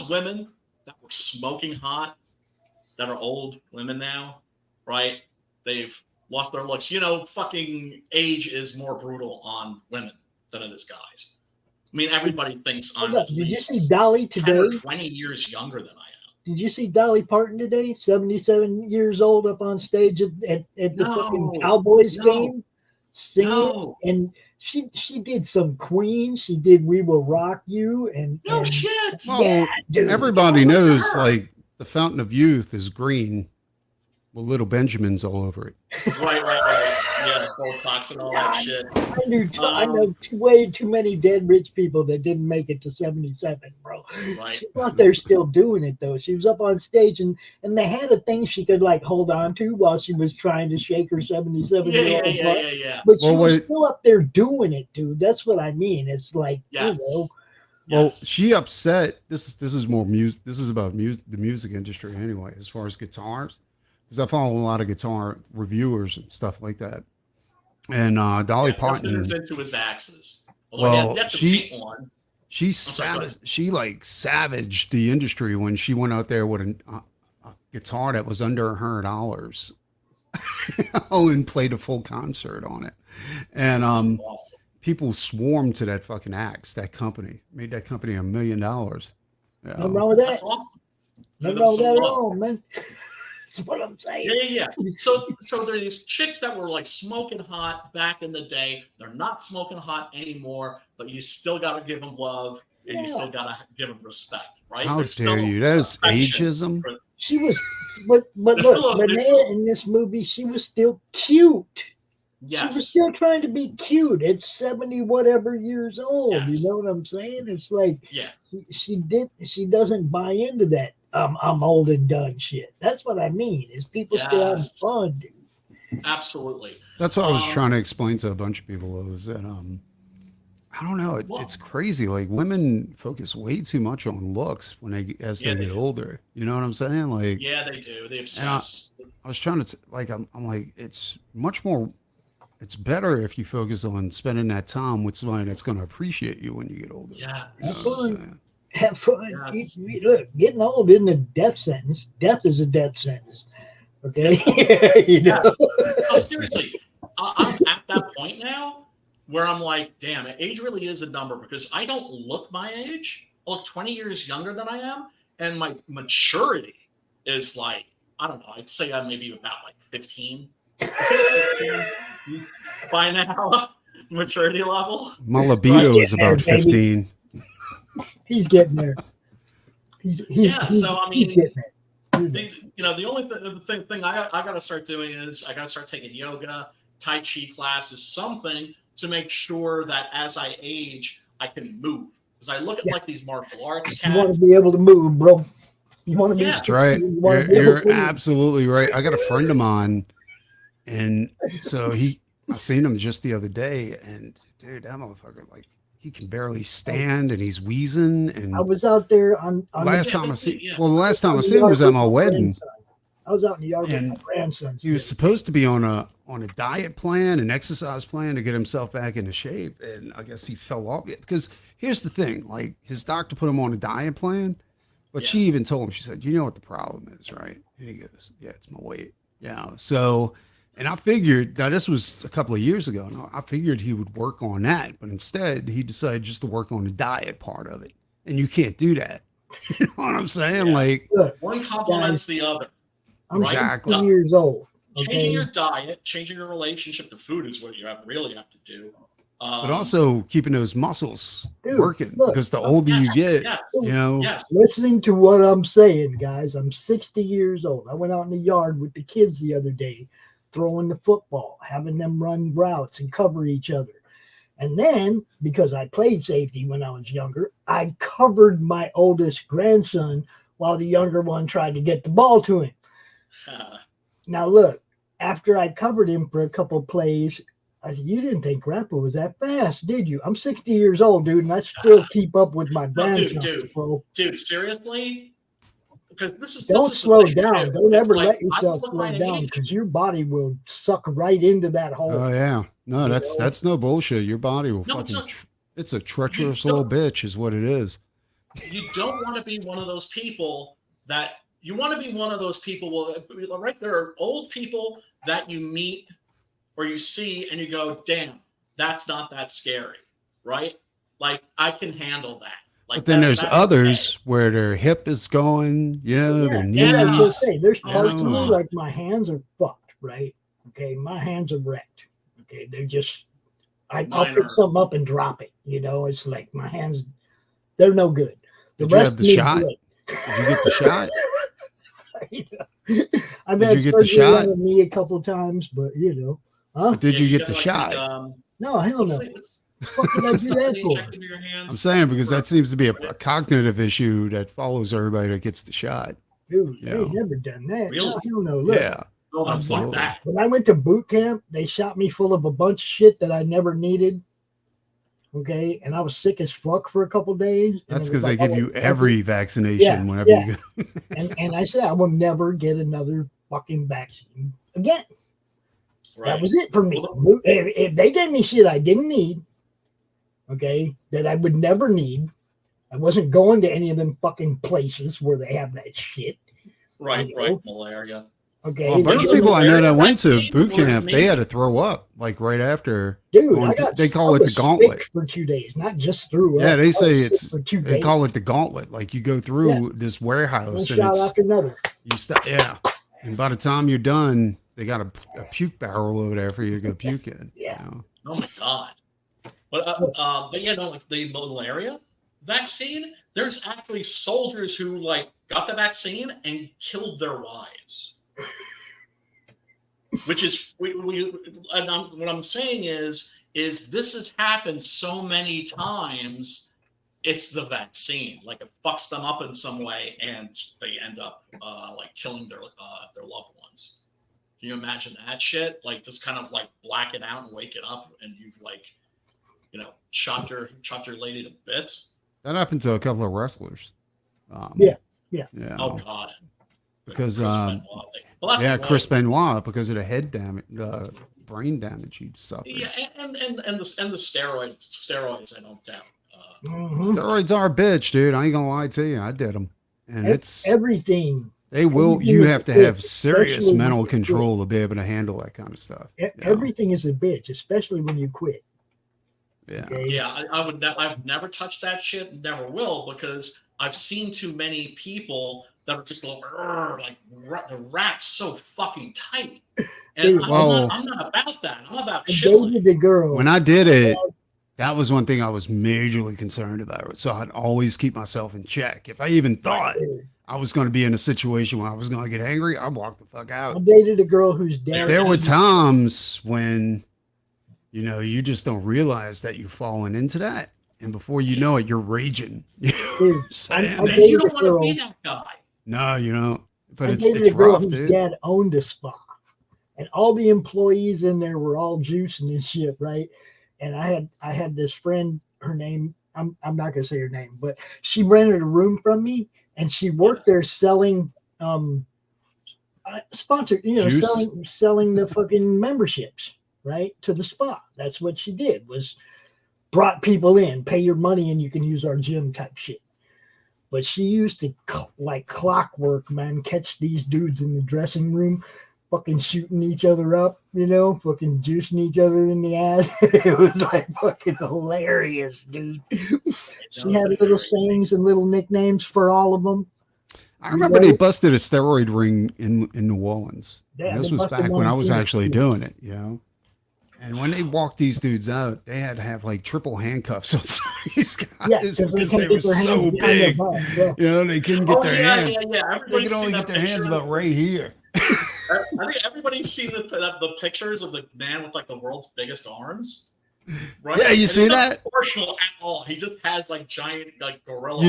women that were smoking hot, that are old women now, right? They've lost their looks. Fucking age is more brutal on women than it is guys. I mean, everybody thinks I'm Did you see Dolly today? 10 or 20 years younger than I am. Did you see Dolly Parton today? 77 years old, up on stage at the fucking Cowboys game, singing. And she did some Queen. She did "We Will Rock You." And shit. Well, everybody knows like the Fountain of Youth is green with little Benjamins all over it. Right. Yeah, Botox and all that shit. I know way too many dead rich people that didn't make it to 77, bro. Right. She's out there still doing it, though. She was up on stage, and they had a thing she could, like, hold on to while she was trying to shake her 77-year-old butt. Yeah. But she was still up there doing it, dude. That's what I mean. It's like, Well, she upset. This is more music. This is about the music industry anyway, as far as guitars. Because I follow a lot of guitar reviewers and stuff like that. And Dolly Parton is into his axes. Well, she savaged the industry when she went out there with a guitar that was under $100 and played a full concert on it. And people swarmed to that fucking axe. That company made that company $1 million. Nothing wrong with that. That's awesome. Nothing wrong with that at all, man. That's what I'm saying. Yeah. So there are these chicks that were like smoking hot back in the day. They're not smoking hot anymore, but you still got to give them love and you still got to give them respect, right? How dare you? That is ageism. She was, but look, Linnea in this movie, she was still cute. Yes. She was still trying to be cute at 70 whatever years old. Yes. You know what I'm saying? It's like, yeah, she doesn't buy into that. I'm old and done shit. That's what I mean. Is people still having fun, dude? Absolutely. That's what I was trying to explain to a bunch of people. Is that I don't know. It's crazy. Like women focus way too much on looks when they get older. You know what I'm saying? Like, yeah, they do. They obsess. I was trying to I'm like, it's much more. It's better if you focus on spending that time with somebody that's going to appreciate you when you get older. Yeah, have fun. Have fun. Yeah. Look, getting old isn't a death sentence. Death is a death sentence. Okay, you know. Oh, seriously, I'm at that point now where I'm like, damn, age really is a number because I don't look my age. I look 20 years younger than I am, and my maturity is like, I don't know. I'd say I'm maybe about like 15. By now, maturity level. My libido is about 15. He's getting there. He's getting there. The only thing I got to start doing is I got to start taking yoga, Tai Chi classes, something to make sure that as I age, I can move. Because I look at like these martial arts cats. You want to be able to move, bro. You want to be. That's right. You're absolutely right. I got a friend of mine, and so I seen him just the other day, and dude, that motherfucker, like, he can barely stand, and he's wheezing. And I was out there on the last time I seen him was at my wedding. I was out in the yard with my grandson. He was supposed to be on a diet plan, an exercise plan to get himself back into shape, and I guess he fell off it. Because here's the thing, like, his doctor put him on a diet plan, but she even told him, she said, "You know what the problem is, right?" And he goes, "Yeah, it's my weight." Yeah, so. And I figured, now this was a couple of years ago, and I figured he would work on that, but instead he decided just to work on the diet part of it. And you can't do that. You know what I'm saying? Yeah. Like, one complements the other. I'm 60 years old. Okay? Changing your diet, changing your relationship to food is what you really have to do. But also keeping those muscles working, because the older you get, you know. Listening to what I'm saying, guys, I'm 60 years old. I went out in the yard with the kids the other day, throwing the football, having them run routes and cover each other. And then, because I played safety when I was younger, I covered my oldest grandson while the younger one tried to get the ball to him. Now, look, after I covered him for a couple of plays, I said, "You didn't think Grandpa was that fast, did you? I'm 60 years old, dude, and I still keep up with my grandson, bro." Dude, seriously? Because don't slow down. Don't ever let yourself slow down, because your body will suck right into that hole. Oh yeah, no, that's no bullshit. Your body will it's a treacherous little bitch, is what it is. You don't want to be one of those people that you want to be one of those people. Well, right, there are old people that you meet or you see, and you go, "Damn, that's not that scary," right? Like, I can handle that. Like, but then there's others where their hip is going, you know, their knees. Yeah, I was say, there's parts of me, like my hands are fucked, right? Okay, my hands are wrecked. Okay, they're just, I'll pick something up and drop it. You know, it's like my hands, they're no good. Did you have the shot? Did you get the shot? I've had surgery on me a couple of times, but you know. But did you get the shot? No, hell no. What can I do that for? I'm saying, because that seems to be a cognitive issue that follows everybody that gets the shot. Dude, I ain't never done that. Really? No, hell no. Look, yeah. Absolutely. When I went to boot camp, they shot me full of a bunch of shit that I never needed. Okay, and I was sick as fuck for a couple of days. That's because they give you every vaccination whenever you go. and I said I will never get another fucking vaccine again. Right. That was it for me. If they gave me shit I didn't need, okay, that I would never need, I wasn't going to any of them fucking places where they have that shit. Right, you know? Right, malaria. Okay. Well, a bunch of people I know that went to boot camp, they had to throw up like right after. Dude, they call it the gauntlet for 2 days, not just threw up. Yeah, they say they call it the gauntlet. Like, you go through this warehouse and it's after another. You stop, and by the time you're done, they got a puke barrel over there for you to go puke in. Yeah. You know? Oh my god. But like the malaria vaccine, there's actually soldiers who like got the vaccine and killed their wives. Which is what I'm saying is this has happened so many times. It's the vaccine, like it fucks them up in some way, and they end up like killing their loved ones. Can you imagine that shit? Like, just kind of like black it out and wake it up, and you've like shot your lady to bits. That happened to a couple of wrestlers. Yeah. Oh God. Because Chris Benoit thing. Well, that's Chris Benoit, because of the head damage, brain damage he suffered. Yeah, and the steroids, I don't doubt. Steroids are a bitch, dude. I ain't gonna lie to you. I did them, and it's everything. They will. Everything You is have a to bitch, have serious especially mental when you control to be able to handle that kind of stuff. Everything is a bitch, especially when you quit. Yeah. Okay? Yeah, I've never touched that shit. Never will, because I've seen too many people that are just like the rat's so fucking tight. And Dude, I'm not about that. I'm about I chilling. dated the girl. When I did it, that was one thing I was majorly concerned about. So I'd always keep myself in check. If I even thought I was going to be in a situation where I was going to get angry, I'd walk the fuck out. I dated a girl whose dad. There were times when, you just don't realize that you've fallen into that. And before you know it, you're raging. Dude, I You dated don't a want to girl. be that guy. No, you don't. But I it's dated a girl rough, whose dude. dad owned a spa, and all the employees in there were all juicing and shit, right? And I had this friend. Her name, I'm not gonna say her name, but she rented a room from me, and she worked there selling sponsored, Juice? selling the fucking memberships, right, to the spa. That's what she did, was brought people in, pay your money, and you can use our gym type shit. But she used to, like clockwork, man, catch these dudes in the dressing room, fucking shooting each other up, fucking juicing each other in the ass. It was like fucking hilarious, dude. She had little sayings and little nicknames for all of them. I remember they busted a steroid ring in New Orleans. Yeah, And this they was busted back one when I in was Phoenix, actually too. doing it, And when they walked these dudes out, they had to have like triple handcuffs on these guys because they were so big. They couldn't get their hands. Yeah. They could only get their hands about right here. I think everybody's seen the pictures of the man with like the world's biggest arms. Right? Yeah, you see that? Not proportional at all. He just has like giant like gorilla.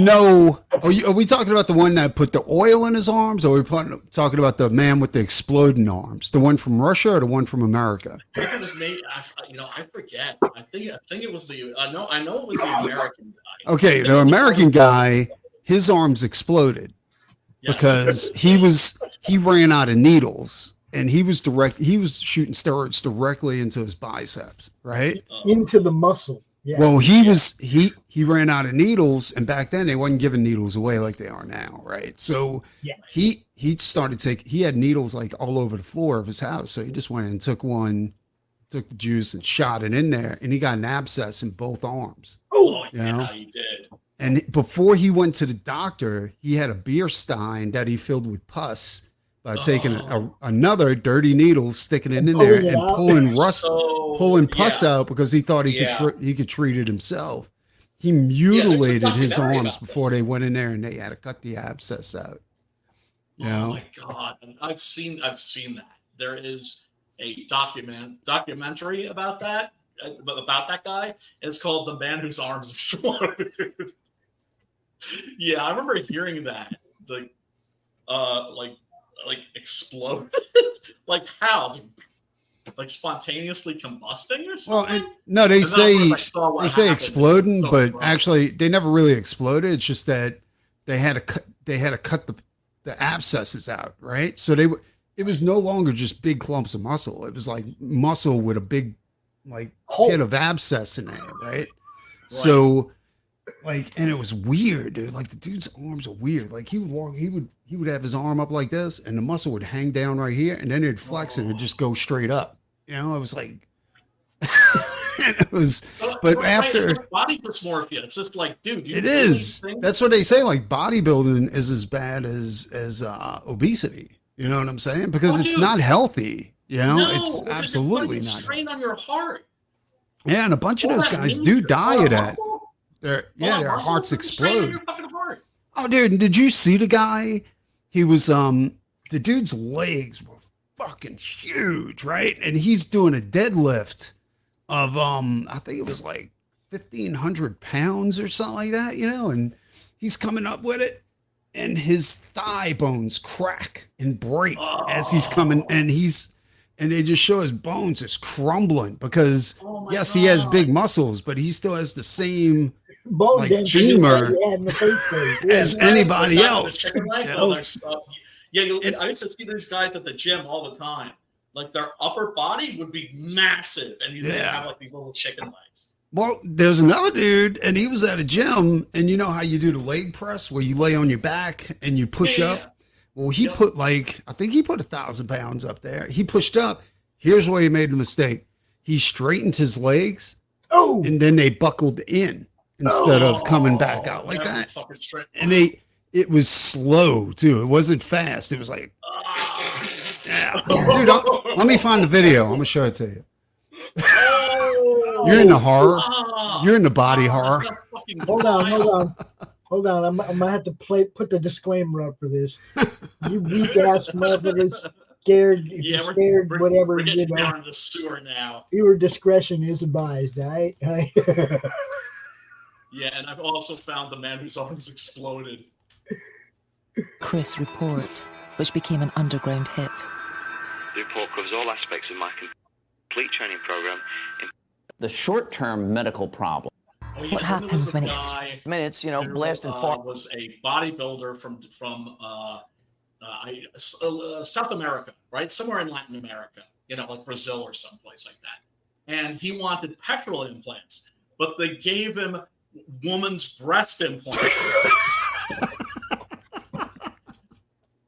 Are we talking about the one that put the oil in his arms, or are we talking about the man with the exploding arms? The one from Russia or the one from America? I think it was made. I forget. I think it was the. I know it was the American guy. Okay, the American guy, his arms exploded because he ran out of needles. And he was shooting steroids directly into his biceps, right? Into the muscle. Yeah. Well, he ran out of needles, and back then they wasn't giving needles away like they are now, right? So he had needles like all over the floor of his house. So he just went and took the juice and shot it in there, and he got an abscess in both arms. Oh, yeah, he did. And before he went to the doctor, he had a beer stein that he filled with pus. By taking another dirty needle, sticking it in there, and pulling pus out because he thought he could treat it himself. He mutilated his arms before they went in there, and they had to cut the abscess out. Oh my God! I've seen that. There is a documentary about that guy, and it's called "The Man Whose Arms Exploded." Yeah, I remember hearing that. Like exploded? Like how? Like spontaneously combusting or something? Well, no, they say exploding, but actually they never really exploded. It's just that they had to cut the abscesses out, right? So it was no longer just big clumps of muscle. It was like muscle with a big like pit of abscess in there, right? So and it was weird, dude. Like the dude's arms are weird. Like he would walk, he would have his arm up like this, and the muscle would hang down right here, and then it'd flex and it'd just go straight up. It was like, it was. But after it's like body dysmorphia, it's just like, dude, it is. That's what they say. Like bodybuilding is as bad as obesity. You know what I'm saying? Because it's not healthy. It's absolutely not. Strain on your heart. Yeah, and a bunch of those guys do die of that. Their hearts explode. Oh, dude, did you see the guy? He was the dude's legs were fucking huge, right? And he's doing a deadlift of I think it was like 1,500 pounds or something like that, and he's coming up with it, and his thigh bones crack and break as he's coming, and they just show his bones is crumbling because yes, he has big muscles, but he still has the same bone like density femur that he had in the first place. as anybody else. I used to see these guys at the gym all the time. Like their upper body would be massive, and you'd have like these little chicken legs. Well, there's another dude, and he was at a gym, and you know how you do the leg press where you lay on your back and you push up? Yeah. Well, he put I think he put 1,000 pounds up there. He pushed up. Here's where he made a mistake. He straightened his legs, and then they buckled in instead of coming back out like that. And it was slow too. It wasn't fast. It was like, dude, let me find the video. I'm gonna show it to you. You're in the horror. You're in the body horror. Hold on. I'm gonna have to put the disclaimer up for this. You weak ass motherfuckers scared. If you're scared, whatever. We're getting down in the sewer now. Viewer discretion is advised. All right. Yeah, and I've also found the man whose arms exploded. Chris Report, which became an underground hit. The report covers all aspects of my complete training program. The short-term medical problem. What happens when it's minutes, blast and fall. Was a bodybuilder from South America, right? Somewhere in Latin America, like Brazil or someplace like that. And he wanted pectoral implants, but they gave him woman's breast implants.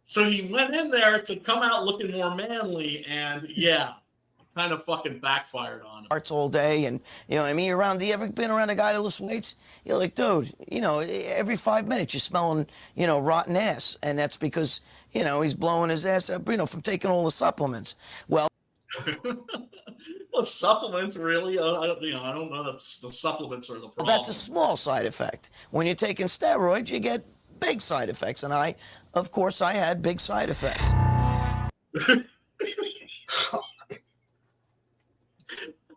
So he went in there to come out looking more manly, and kind of fucking backfired on him. Arts all day, and you know what I mean. You ever been around a guy that lifts weights? You're like, dude, every 5 minutes you're smelling, rotten ass, and that's because he's blowing his ass up, from taking all the supplements. Well, supplements really? I don't know that the supplements are the problem. That's a small side effect. When you're taking steroids, you get big side effects, and of course, I had big side effects.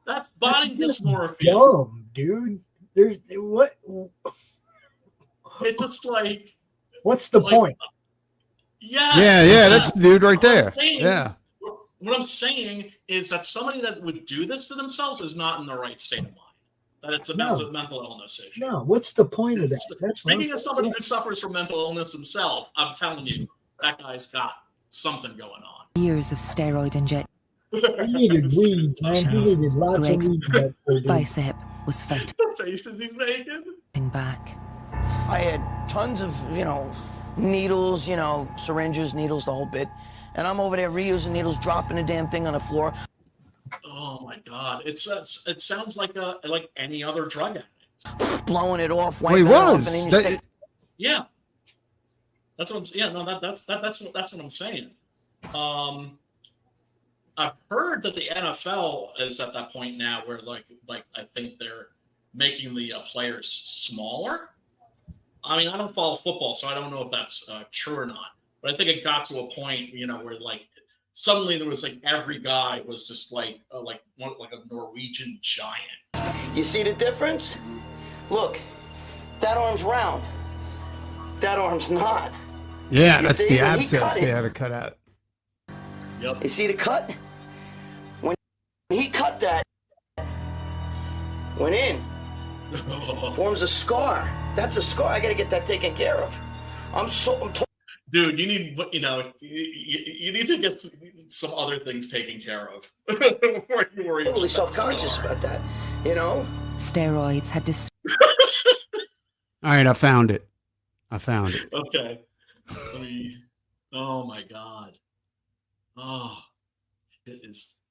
That's body dysmorphia. Dumb, dude. There's what? It's just like. What's the point? Yeah. That's the dude right there. What I'm saying is that somebody that would do this to themselves is not in the right state of mind. That it's a mental illness issue. No, what's the point of that? Speaking of somebody who suffers from mental illness himself, I'm telling you, that guy's got something going on. Years of steroid injections. He needed weed, man. He needed lots of weed. Bicep was fighting. The faces he's making. Back. I had tons of, needles, syringes, needles, the whole bit. And I'm over there reusing needles, dropping the damn thing on the floor. Oh my God! It sounds like any other drug addict. Blowing it off. Well, he was. Yeah. That's what I'm. Yeah, no, that's what I'm saying. I've heard that the NFL is at that point now where like I think they're making the players smaller. I mean, I don't follow football, so I don't know if that's true or not. But I think it got to a point, where like suddenly there was like every guy was just like a Norwegian giant. You see the difference? Look, that arm's round. That arm's not. Yeah, that's the abscess they had to cut out. Yep. You see the cut? When he cut that, went in, forms a scar. That's a scar. I got to get that taken care of. Dude, you need, you need to get some other things taken care of before you worry. Totally self-conscious about that, Steroids had to. All right, I found it. Okay. Oh my God. Oh, it's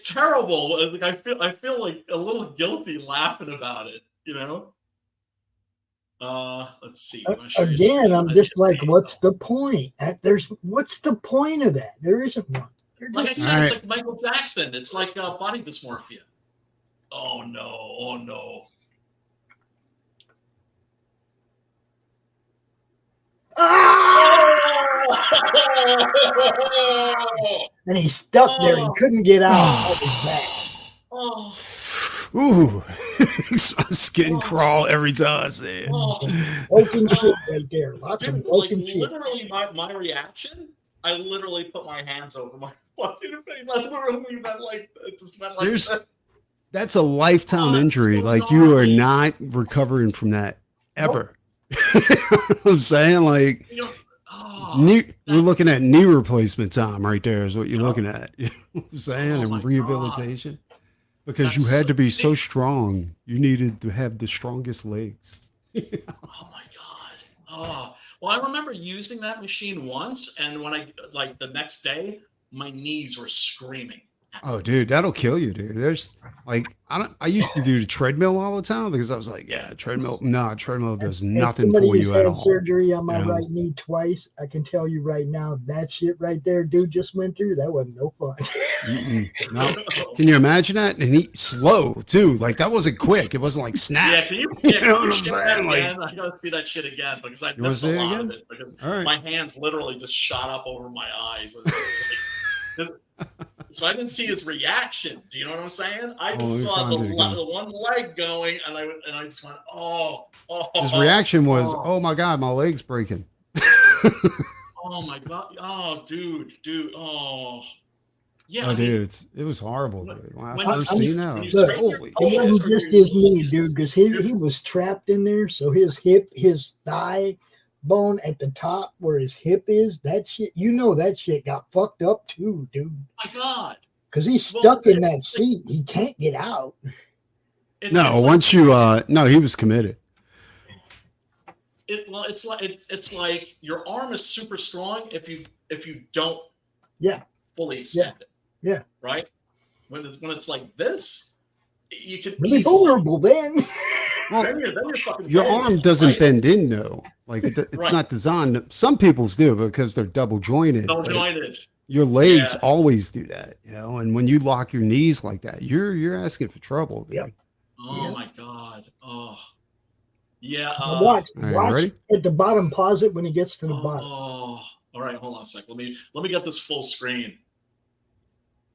terrible. Like I feel like a little guilty laughing about it. Let's see. Again, I'm just like, what's the point? What's the point of that? There isn't one. Like I said, it's like Michael Jackson. It's like body dysmorphia. Oh no. And he's stuck there. He couldn't get out of his back. Ooh, makes my skin crawl every time I say it. Broken shit right there. Lots of broken shit. Literally, my reaction, I literally put my hands over my fucking face. I literally went like, it just went like that. That's a lifetime injury. so like you are gnarly. not recovering from that ever. You know what I'm saying? Like we're looking at knee replacement time right there is what you're looking at. You know what I'm saying? And rehabilitation. Because you had to be so strong. You needed to have the strongest legs. Oh my God. Oh, well, I remember using that machine once, and when I like the next day, my knees were screaming. Oh, dude, that'll kill you, dude. There's like I used to do the treadmill all the time because I was like, treadmill does nothing for you at all. Surgery on my right knee twice. I can tell you right now, that shit right there, dude just went through. That wasn't no fun. No. Can you imagine that? And he slow too. Like that wasn't quick. It wasn't like snap. Yeah, can you, you know what I'm saying? Like, I gotta see that shit again because I You wanna missed see a it lot again? of it because All right. my hands literally just shot up over my eyes. It was just like- so I didn't see his reaction. Do you know what I'm saying? I just saw the one leg going, and I just went, oh. his reaction was, "Oh my God, my leg's breaking." Oh my God. Oh, dude. Oh. Yeah. Oh, dude, it was horrible, dude. When I when- first seen that, I was Look, like, holy it shit. wasn't just his knee, dude, because he was trapped in there. So his hip, his thigh bone at the top where his hip is, that shit, that shit got fucked up too, dude. My God. Because he's stuck in that seat. He can't get out. Once you no, he was committed. It's like your arm is super strong if you don't fully extend it. Yeah. Right? When it's like this, you can really vulnerable then. Well, then you're fucking your dead, arm doesn't right? bend in though. Like it's Right. not designed. Some people's do because they're double jointed. Double jointed. Your legs always do that, And when you lock your knees like that, you're asking for trouble, dude. Oh my God. Oh. Yeah. Watch ready? at the bottom. Pause it when he gets to the bottom. Oh. All right. Hold on a sec. Let me get this full screen.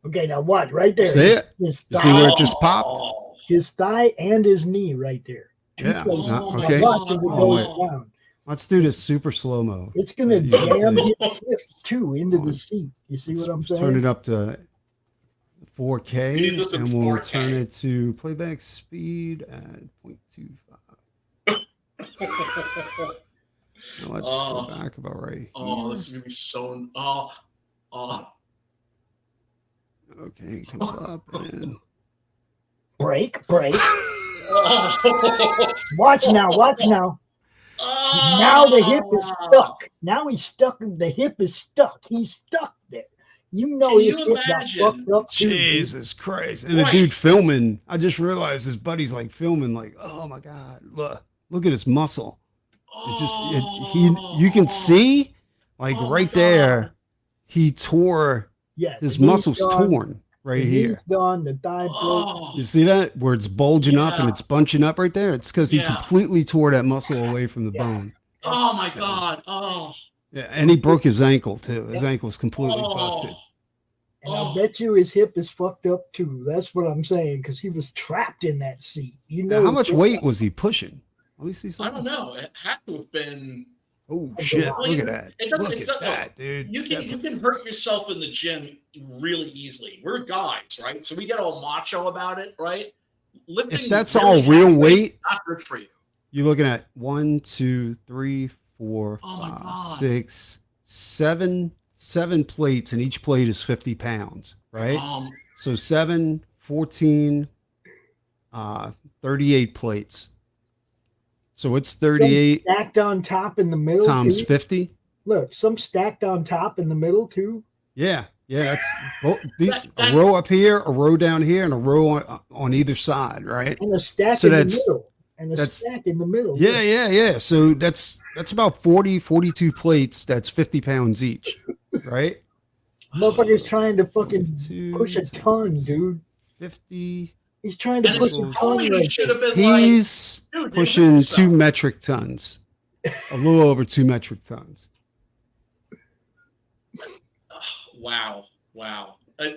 Okay, now watch right there. See it? His You see where it just popped? His thigh and his knee right there. Yeah. Now Okay. watch as it goes down. Let's do this super slow mo. It's gonna jam his hip too into the seat. You see what I'm saying? Turn it up to 4K, this in and we'll 4K. turn it to playback speed at 0.25. Now let's go back about right. Oh, this is gonna be so. Okay, it comes up and break. Watch now. Now the hip is stuck. Now he's stuck. The hip is stuck. He's stuck there. His hip got fucked up too. Jesus Christ. And the dude filming, I just realized his buddy's like filming, like, oh my God, look at his muscle. You can see, like right there, he tore his muscles torn right here. He's gone, the thigh broke. You see that? Where it's bulging up and it's bunching up right there? It's because he completely tore that muscle away from the bone. Oh my God. Oh. Yeah, and he broke his ankle too. His ankle's completely busted. And I bet you his hip is fucked up too. That's what I'm saying, because he was trapped in that seat. Now, how much weight was he pushing? Let me see I something. don't know. It had to have been. Oh shit! Look at that! Look at that, dude. You can hurt yourself in the gym really easily. We're guys, right? So we get all macho about it, right? Lifting. If that's all real weight, not good for you. You're looking at 1, 2, 3, 4, 5, 6, 7 plates, and each plate is 50 pounds, right? So 7, 14, 38 plates. So it's 38 some stacked on top in the middle times too. 50. Look, some stacked on top in the middle too. Yeah, that's a row up here, a row down here, and a row on either side, right? And a stack in the middle. And a stack in the middle. Yeah. So that's about 42 plates. That's 50 pounds each, right? Motherfucker's trying to fucking push a ton, dude. 50. He's trying to push a ton. He's pushing 2 metric tons. A little over 2 metric tons. Wow.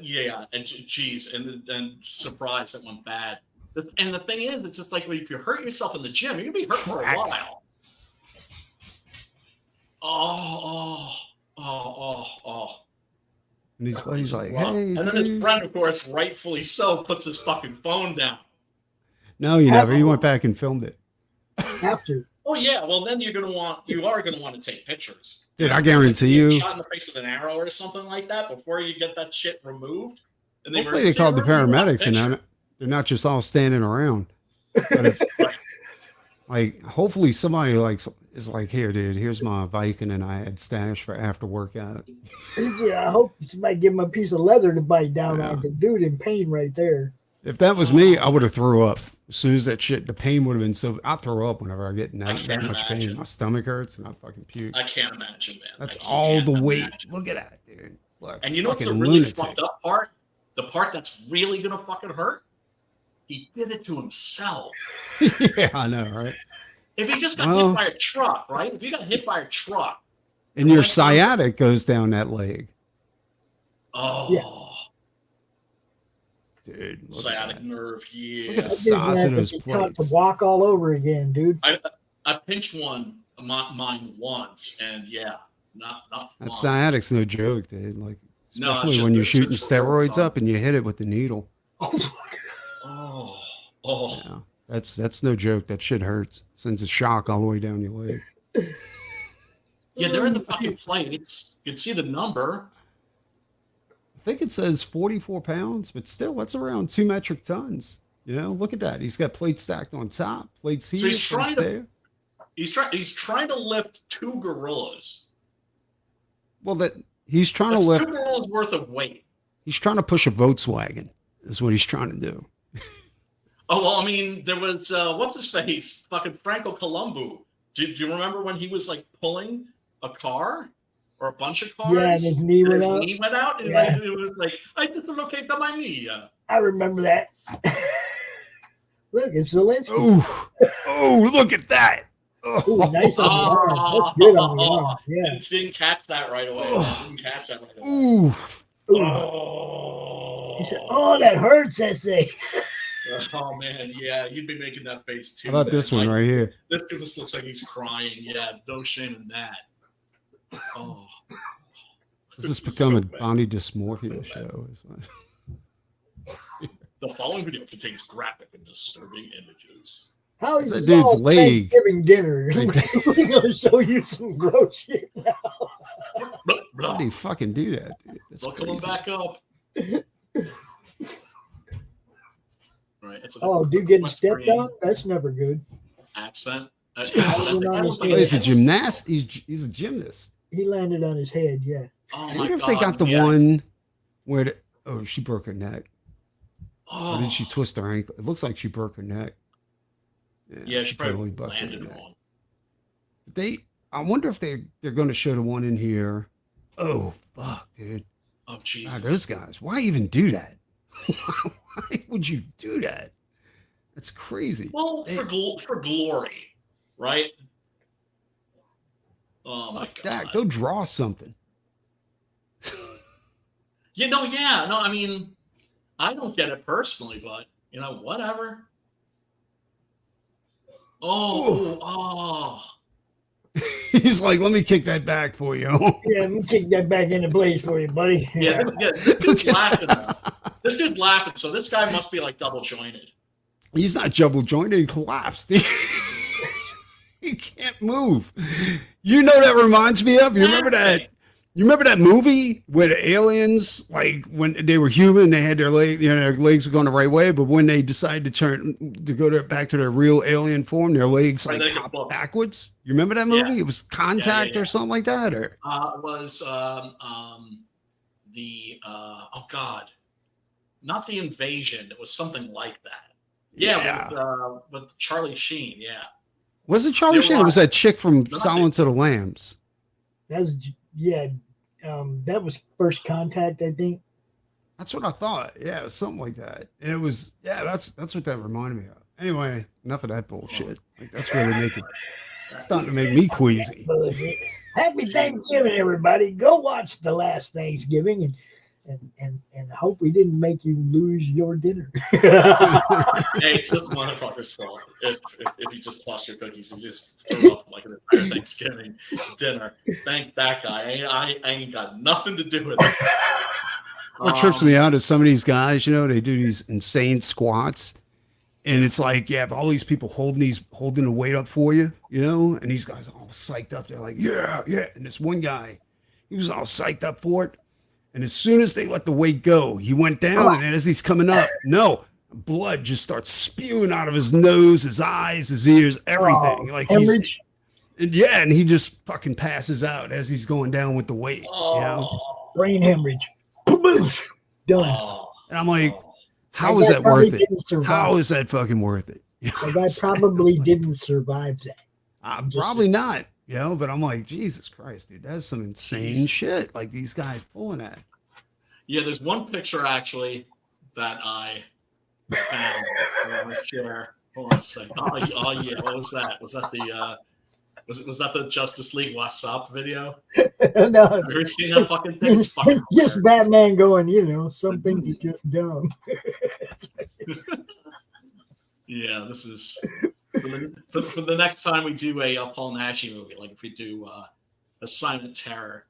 Yeah, and geez, and surprised it went bad. And the thing is, it's just like if you hurt yourself in the gym, you're gonna be hurt for a while. And his buddy's like, Well, hey. and then his friend, of course, rightfully so, puts his fucking phone down. No, you never. He went back and filmed it. Have to. Oh yeah, well then you are gonna want to take pictures. Dude, I guarantee you. Shot in the face with an arrow or something like that before you get that shit removed. And Hopefully they called the paramedics and they're not just all standing around. But if, like, hopefully somebody is like, here, dude, here's my Viking and I had stash for after workout. Yeah, I hope somebody give him a piece of leather to bite down on. The dude in pain right there. If that was me, I would have threw up. As soon as that shit, the pain would have been so. I throw up whenever I get that much pain. My stomach hurts and I fucking puke. I can't imagine, man. That's all the weight. Look at that, dude. Look, and you know what's the really fucked up part? The part that's really gonna fucking hurt? He did it to himself. Yeah, I know, right? If he just got hit by a truck, right? If you got hit by a truck, and your sciatic goes down that leg. Oh, yeah. Dude, sciatic nerve. Yeah. Look at the size of those plates. To walk all over again, dude. I pinched mine once, and yeah, not fun. That sciatic's no joke, dude. Like, especially no, when you're shooting steroids up and you hit it with the needle. Oh. Yeah, that's no joke. That shit hurts. Sends a shock all the way down your leg. Yeah, they're in the fucking plates. You can see the number. I think it says 44 pounds, but still, that's around 2 metric tons. You know, look at that. He's got plates stacked on top, plates here, So he's plates there. He's trying to lift 2 gorillas. Well, he's trying That's to lift 2 gorillas worth of weight. He's trying to push a Volkswagen. Is what he's trying to do. Oh well, I mean, there was what's his face, fucking Franco Columbu. Do you remember when he was like pulling a car or a bunch of cars? Yeah, and his knee went out. Knee went out, and Yeah. it was like, I dislocate my knee. I remember that. Look, it's Zelensky. Oh, look at that. Ooh, nice on the arm. That's good on the arm. Yeah. Didn't catch that right away. Didn't catch that right away. Ooh. Oh. He said, "Oh, that hurts." I say. Oh man, yeah, you'd be making that face too. How about this one right here? This just looks like he's crying. Yeah, no shame in that. Oh. Does this become a body dysmorphia show? The following video contains graphic and disturbing images. How That's is that dude's all leg. Thanksgiving dinner? We're gonna show you some gross shit now. How do you fucking do that, dude? That's Look him crazy. back up. Right. Oh, dude getting stepped on? That's never good. Accent. He's a gymnast. He's a gymnast. He landed on his head. Yeah. Oh I my wonder if God, they got the yeah. one where she broke her neck. Oh. Or did she twist her ankle? It looks like she broke her neck. Yeah, she probably busted her landed neck. one. I wonder if they're going to show the one in here. Oh fuck, dude! Oh Jesus! God, those guys. Why even do that? Why would you do that? That's crazy. Well, for glory, right? Oh my God! That, go draw something. Yeah, no. I mean, I don't get it personally, but whatever. Oh. He's like, let me kick that back for you. Yeah, let me kick that back into place for you, buddy. Yeah, this dude's laughing. This dude's laughing, so this guy must be like double jointed. He's not double jointed. He collapsed. He can't move. You know what that reminds me of? You remember that? You remember that movie where the aliens, like when they were human, they had their legs were going the right way, but when they decided to go back to their real alien form, their legs like popped backwards. You remember that movie? Yeah. It was Contact or something like that, or It was not The Invasion. It was something like that. Yeah. With Charlie Sheen. Yeah. Was it Charlie Sheen? Or was that chick from Silence of the Lambs? That was that was First Contact, I think. That's what I thought. Yeah, it was something like that. And it was, that's what that reminded me of. Anyway, enough of that bullshit. Like, that's really starting to make me queasy. Happy Thanksgiving, everybody. Go watch The Last Thanksgiving and hope we didn't make you lose your dinner. Hey, it's this motherfucker's fault. If you just toss your cookies and just throw up like an entire Thanksgiving dinner, thank that guy. I ain't got nothing to do with it. What trips me out is some of these guys, you know, they do these insane squats. And it's like, you have all these people holding the weight up for you, you know, and these guys are all psyched up. They're like, yeah. And this one guy, he was all psyched up for it. And as soon as they let the weight go, he went down. And as he's coming up, blood just starts spewing out of his nose, his eyes, his ears, everything. Like and he just fucking passes out as he's going down with the weight. You know? Brain hemorrhage. Done. And I'm like, how is that worth it? How is that fucking worth it? The guy probably didn't survive that. Probably not, you know, but I'm like, Jesus Christ, dude, that's some insane shit. Like these guys pulling at. Yeah, there's one picture actually that I found. I'm gonna share. Hold on a second. Oh yeah, what was that? Was that the was that the Justice League What's Up video? No, have you ever seen that fucking thing? It's just Batman going, you know, some things are just dumb. Yeah, this is for the next time we do a Paul Naschy movie, like if we do Assignment Terror.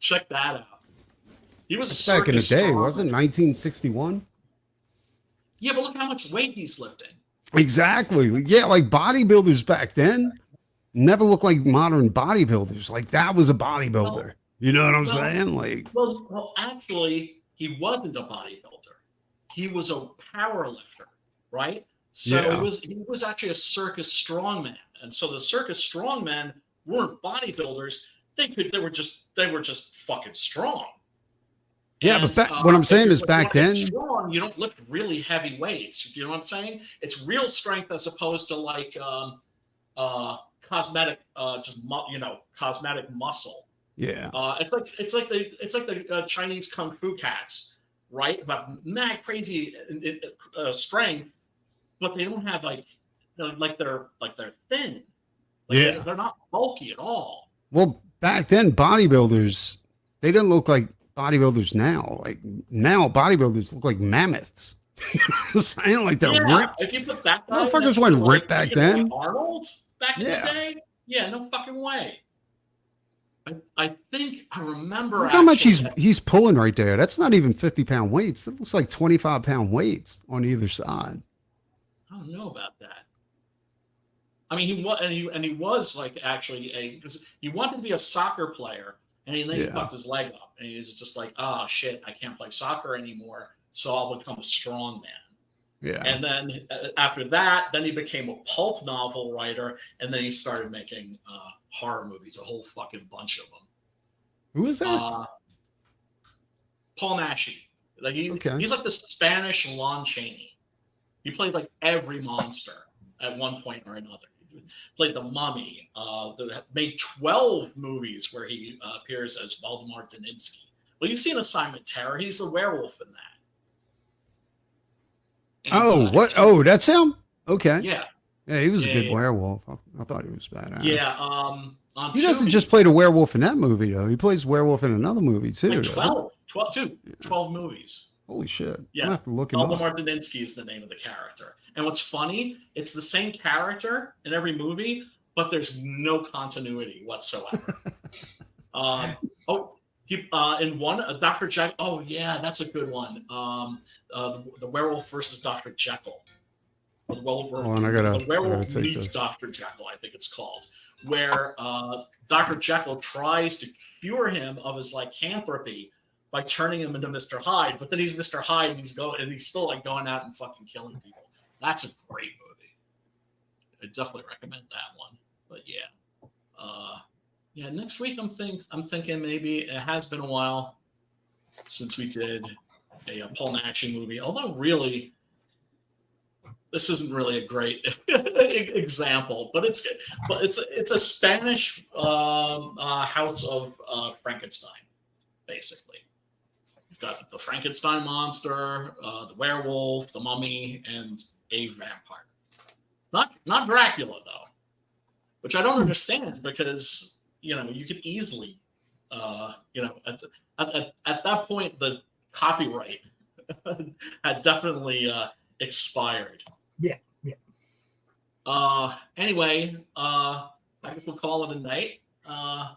Check that out. He was a back in the day, star. wasn't 1961? Yeah, but look how much weight he's lifting. Exactly. Yeah, like bodybuilders back then never looked like modern bodybuilders. Like that was a bodybuilder. You know what I'm saying? Like, well, actually, he wasn't a bodybuilder. He was a power lifter, right? So he was actually a circus strongman, and so the circus strongmen weren't bodybuilders. They were just fucking strong. Yeah, and, but what I'm saying is back then, strong, you don't lift really heavy weights. Do you know what I'm saying? It's real strength as opposed to like cosmetic, cosmetic muscle. Yeah. It's like the Chinese kung fu cats, right? About mad crazy strength, but they don't have they're thin. They're not bulky at all. Well, back then bodybuilders, they didn't look like bodybuilders now. Like now bodybuilders look like mammoths. You know what I'm saying? Like they're ripped. If you put that guy motherfuckers weren't ripped back then. Arnold back in the day? Yeah, no fucking way. I think I remember. Look how much he's pulling right there. That's not even 50-pound weights. That looks like 25-pound weights on either side. I don't know about that. I mean, he was like actually because he wanted to be a soccer player, and then he fucked his leg up, and he was just like, oh shit, I can't play soccer anymore, so I'll become a strong man. Yeah. And then after that, then he became a pulp novel writer, and then he started making horror movies, a whole fucking bunch of them. Who is that? Paul Naschy. Like he's like the Spanish Lon Chaney. He played like every monster at one point or another. He played the Mummy. Made 12 movies where he appears as Valdemar Daninsky. Well, you've seen Assignment Terror. He's the werewolf in that. And what? Oh, that's him? Okay. Yeah. Yeah, he was a good werewolf. I thought he was badass. Yeah. He doesn't just play the werewolf in that movie, though. He plays werewolf in another movie, too. Like 12 movies. Holy shit. Yeah. I'll have to look him up. Valdemar Daninsky is the name of the character. And what's funny, it's the same character in every movie, but there's no continuity whatsoever. In one, Dr. Jekyll. Oh, yeah, that's a good one. The werewolf versus Dr. Jekyll. The werewolf meets Dr. Jekyll, I think it's called, where Dr. Jekyll tries to cure him of his lycanthropy by turning him into Mr. Hyde, but then he's Mr. Hyde and he's still like going out and fucking killing people. That's a great movie. I definitely recommend that one. But yeah, next week I'm thinking maybe it has been a while since we did a Paul Naschy movie. Although really, this isn't really a great example, but it's a Spanish House of Frankenstein, basically. You've got the Frankenstein monster, the werewolf, the mummy, and a vampire. Not Dracula though, which I don't understand because you could easily, at that point the copyright had definitely expired. Yeah. Anyway, I guess we'll call it a night.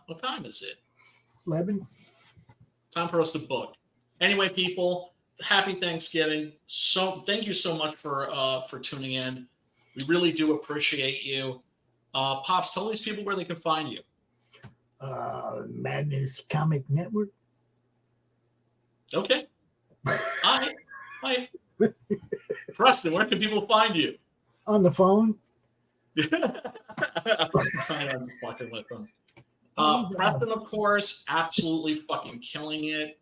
What time is it? 11. Time for us to book. Anyway, people, happy Thanksgiving. So thank you so much for tuning in. We really do appreciate you. Pops, tell these people where they can find you. Madness Comic Network. Okay. Hi. Preston, where can people find you? On the phone. I'm just fucking with them. Preston, of course, absolutely fucking killing it.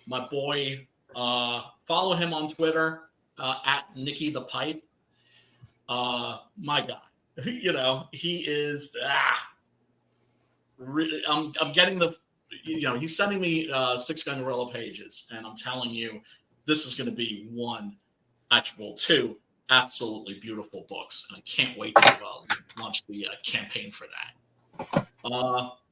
My boy, follow him on Twitter at Nicky the Pipe. My guy, you know, he is. I'm getting the, you know, he's sending me 6 Gunnerella pages, and I'm telling you, this is going to be two absolutely beautiful books, and I can't wait to launch the campaign for that.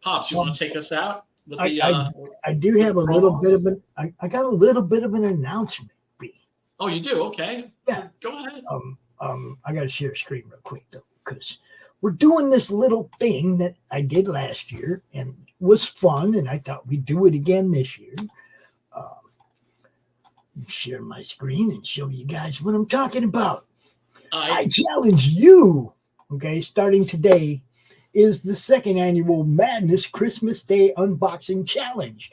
Pops, you want to take us out? With I do have a little bit of I got a little bit of an announcement. B. Oh, you do? Okay. Yeah. Go ahead. I got to share a screen real quick though, because we're doing this little thing that I did last year and was fun, and I thought we'd do it again this year. Share my screen and show you guys what I'm talking about. I challenge you, okay, starting today is the 2nd annual Madness Christmas Day Unboxing Challenge.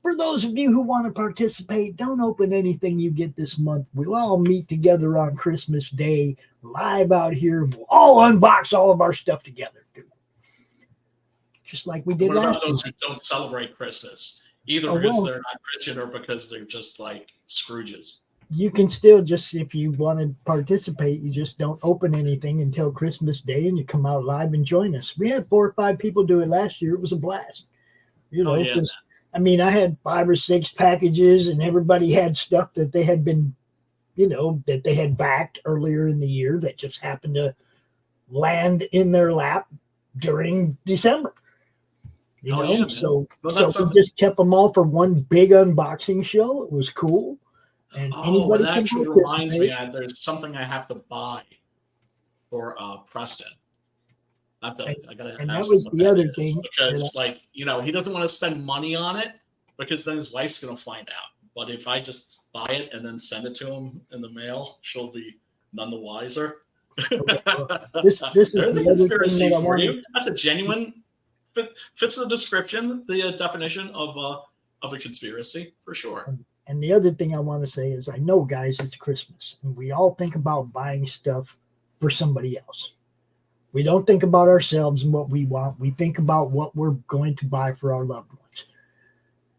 For those of you who want to participate, don't open anything you get this month. We'll all meet together on Christmas Day, live out here. We'll all unbox all of our stuff together, dude. Just like we did last year. What about those who don't celebrate Christmas? Either because they're not Christian or because they're just like Scrooges. You can still just, if you want to participate, you just don't open anything until Christmas Day and you come out live and join us. We had 4 or 5 people do it last year. It was a blast. You know, I mean, I had 5 or 6 packages and everybody had stuff that they had been, you know, that they had backed earlier in the year that just happened to land in their lap during December. You know, so we just kept them all for one big unboxing show. It was cool. And anybody that actually reminds me, there's something I have to buy for Preston. I gotta and that was the other thing. Because, like, you know, he doesn't want to spend money on it because then his wife's going to find out. But if I just buy it and then send it to him in the mail, she'll be none the wiser. Okay, well, this is the conspiracy other thing for you. That's a genuine, fits the description, the definition of a conspiracy for sure. And the other thing I want to say is, I know, guys, it's Christmas, and we all think about buying stuff for somebody else. We don't think about ourselves and what we want. We think about what we're going to buy for our loved ones.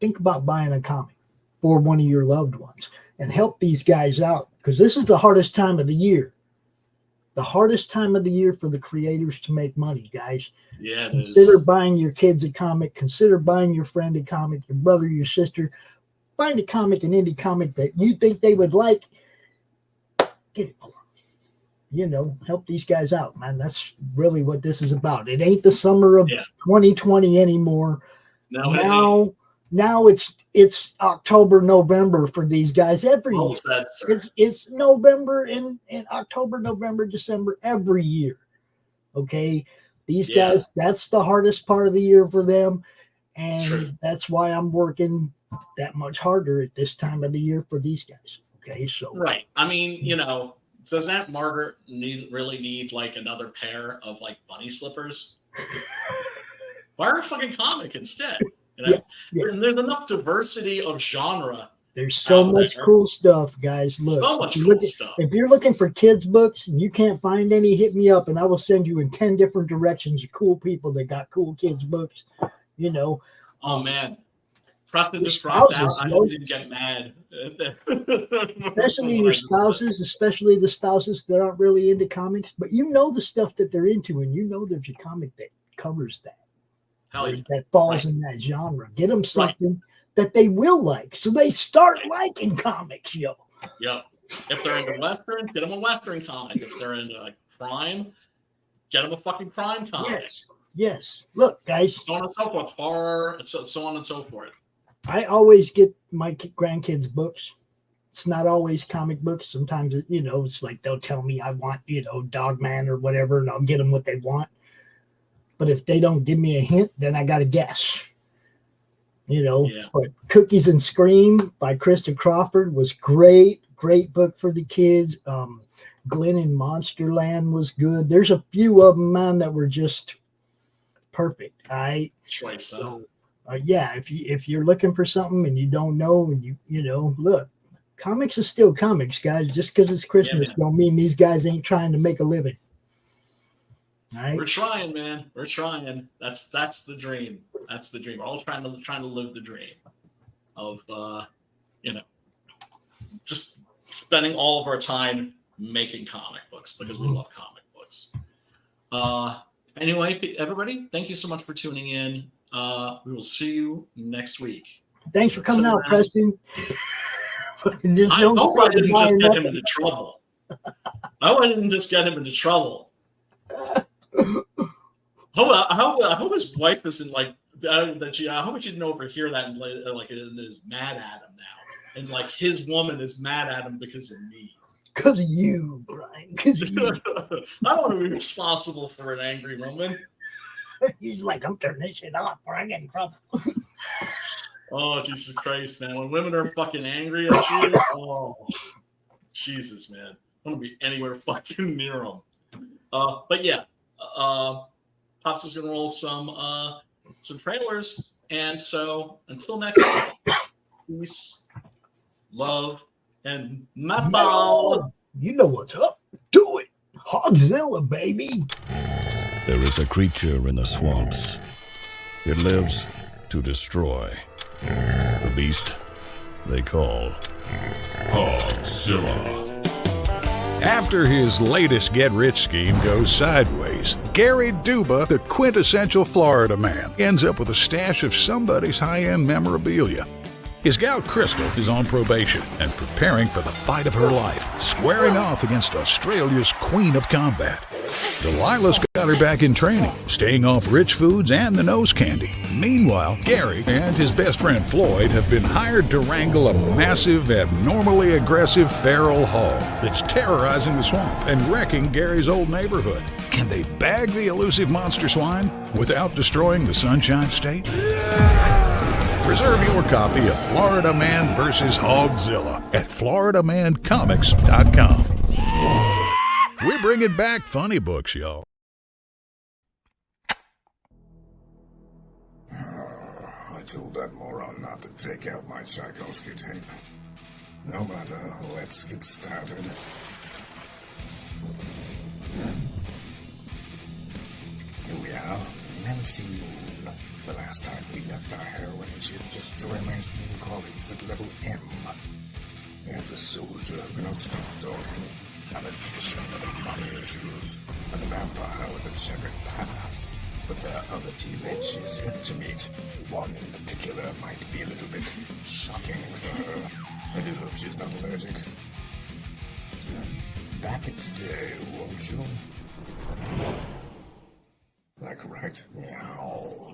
Think about buying a comic for one of your loved ones and help these guys out, because this is the hardest time of the year. The hardest time of the year for the creators to make money, guys. Yeah. Consider buying your kids a comic. Consider buying your friend a comic, your brother, your sister. Find a comic, an indie comic that you think they would like. Get it for them. You know, help these guys out, man. That's really what this is about. It ain't the summer of 2020 anymore. No, now it's October, November for these guys every year. It's November and October, November, December every year. Okay, these guys, that's the hardest part of the year for them, and that's why I'm working that much harder at this time of the year for these guys. Okay, so right. I mean, you know, does Aunt Margaret really need like another pair of like bunny slippers? Buy her a fucking comic instead. You know? And there's enough diversity of genre. There's so much cool stuff, guys. Look, so much cool stuff. If you're looking for kids' books and you can't find any, hit me up and I will send you in 10 different directions of cool people that got cool kids' books. You know. Oh man. Preston just dropped out. I hope you didn't get mad. Especially your spouses, especially the spouses that aren't really into comics, but you know the stuff that they're into, and you know there's a comic that covers that. Hell yeah. That falls in that genre. Get them something that they will like, so they start liking comics, yo. Yep. If they're into Westerns, get them a Western comic. If they're into crime, get them a fucking crime comic. Yes. Look, guys. So on and so forth. Horror, and so on and so forth. I always get my grandkids' books. It's not always comic books. Sometimes, you know, it's like they'll tell me I want, you know, Dogman or whatever, and I'll get them what they want. But if they don't give me a hint, then I got to guess. you know. But Cookies and Scream by Krista Crawford was great book for the kids. Glenn in Monsterland was good. There's a few of them, man, that were just perfect. Choice. Yeah, if you're looking for something and you don't know, and you know, look, comics is still comics, guys. Just because it's Christmas don't mean these guys ain't trying to make a living. All right? We're trying, man. We're trying. That's the dream. That's the dream. We're all trying to live the dream of you know, just spending all of our time making comic books because we love comic books. Anyway, everybody, thank you so much for tuning in. We will see you next week. Thanks for coming out, Preston. I hope I didn't just get him into trouble. I didn't just get him into trouble. I hope his wife isn't like that. I hope she didn't overhear that and like it is mad at him now, and like his woman is mad at him because of me. Because of you, Brian. Because of you. I don't want to be responsible for an angry woman. He's like, I'm turning this shit off or I get in trouble. Oh, Jesus Christ, man. When women are fucking angry at you, oh, Jesus, man. I want to be anywhere fucking near them. But yeah, Pops is going to roll some trailers. And so until next time, peace, love, and metal. You know what's up. Do it. Hogzilla, baby. There is a creature in the swamps. It lives to destroy. The beast they call Hogzilla. After his latest get-rich scheme goes sideways, Gary Duba, the quintessential Florida man, ends up with a stash of somebody's high-end memorabilia. His gal Crystal is on probation and preparing for the fight of her life, squaring off against Australia's Queen of Combat. Delilah's got her back in training, staying off rich foods and the nose candy. Meanwhile, Gary and his best friend Floyd have been hired to wrangle a massive, abnormally aggressive feral hog that's terrorizing the swamp and wrecking Gary's old neighborhood. Can they bag the elusive monster swine without destroying the Sunshine State? Reserve your copy of Florida Man vs. Hogzilla at FloridaManComics.com. We're bringing back funny books, y'all. I told that moron not to take out my Tchaikovsky tape. No matter, let's get started. Here we are, Nancy Moon. The last time we left our heroine, she had just joined my esteemed colleagues at level M. And the soldier who cannot stop talking, a magician with a money issues, and a vampire with a checkered past. But there are other teammates she's yet to meet. One in particular might be a little bit shocking for her. I do hope she's not allergic. Back it today, won't you? Like right meow.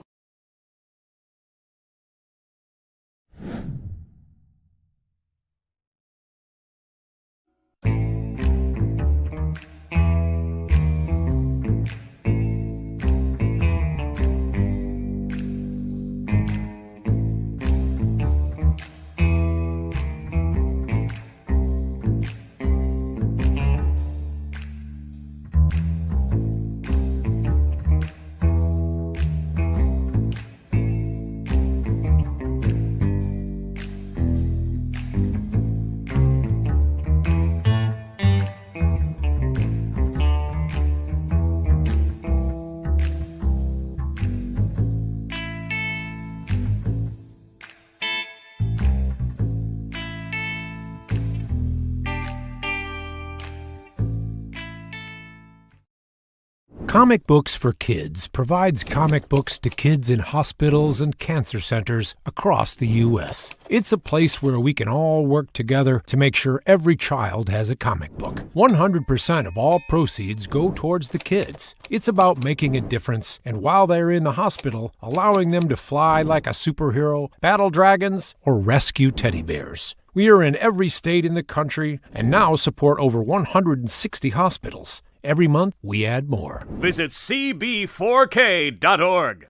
Comic Books for Kids provides comic books to kids in hospitals and cancer centers across the U.S. It's a place where we can all work together to make sure every child has a comic book. 100% of all proceeds go towards the kids. It's about making a difference, and while they're in the hospital, allowing them to fly like a superhero, battle dragons, or rescue teddy bears. We are in every state in the country and now support over 160 hospitals. Every month, we add more. Visit cb4k.org.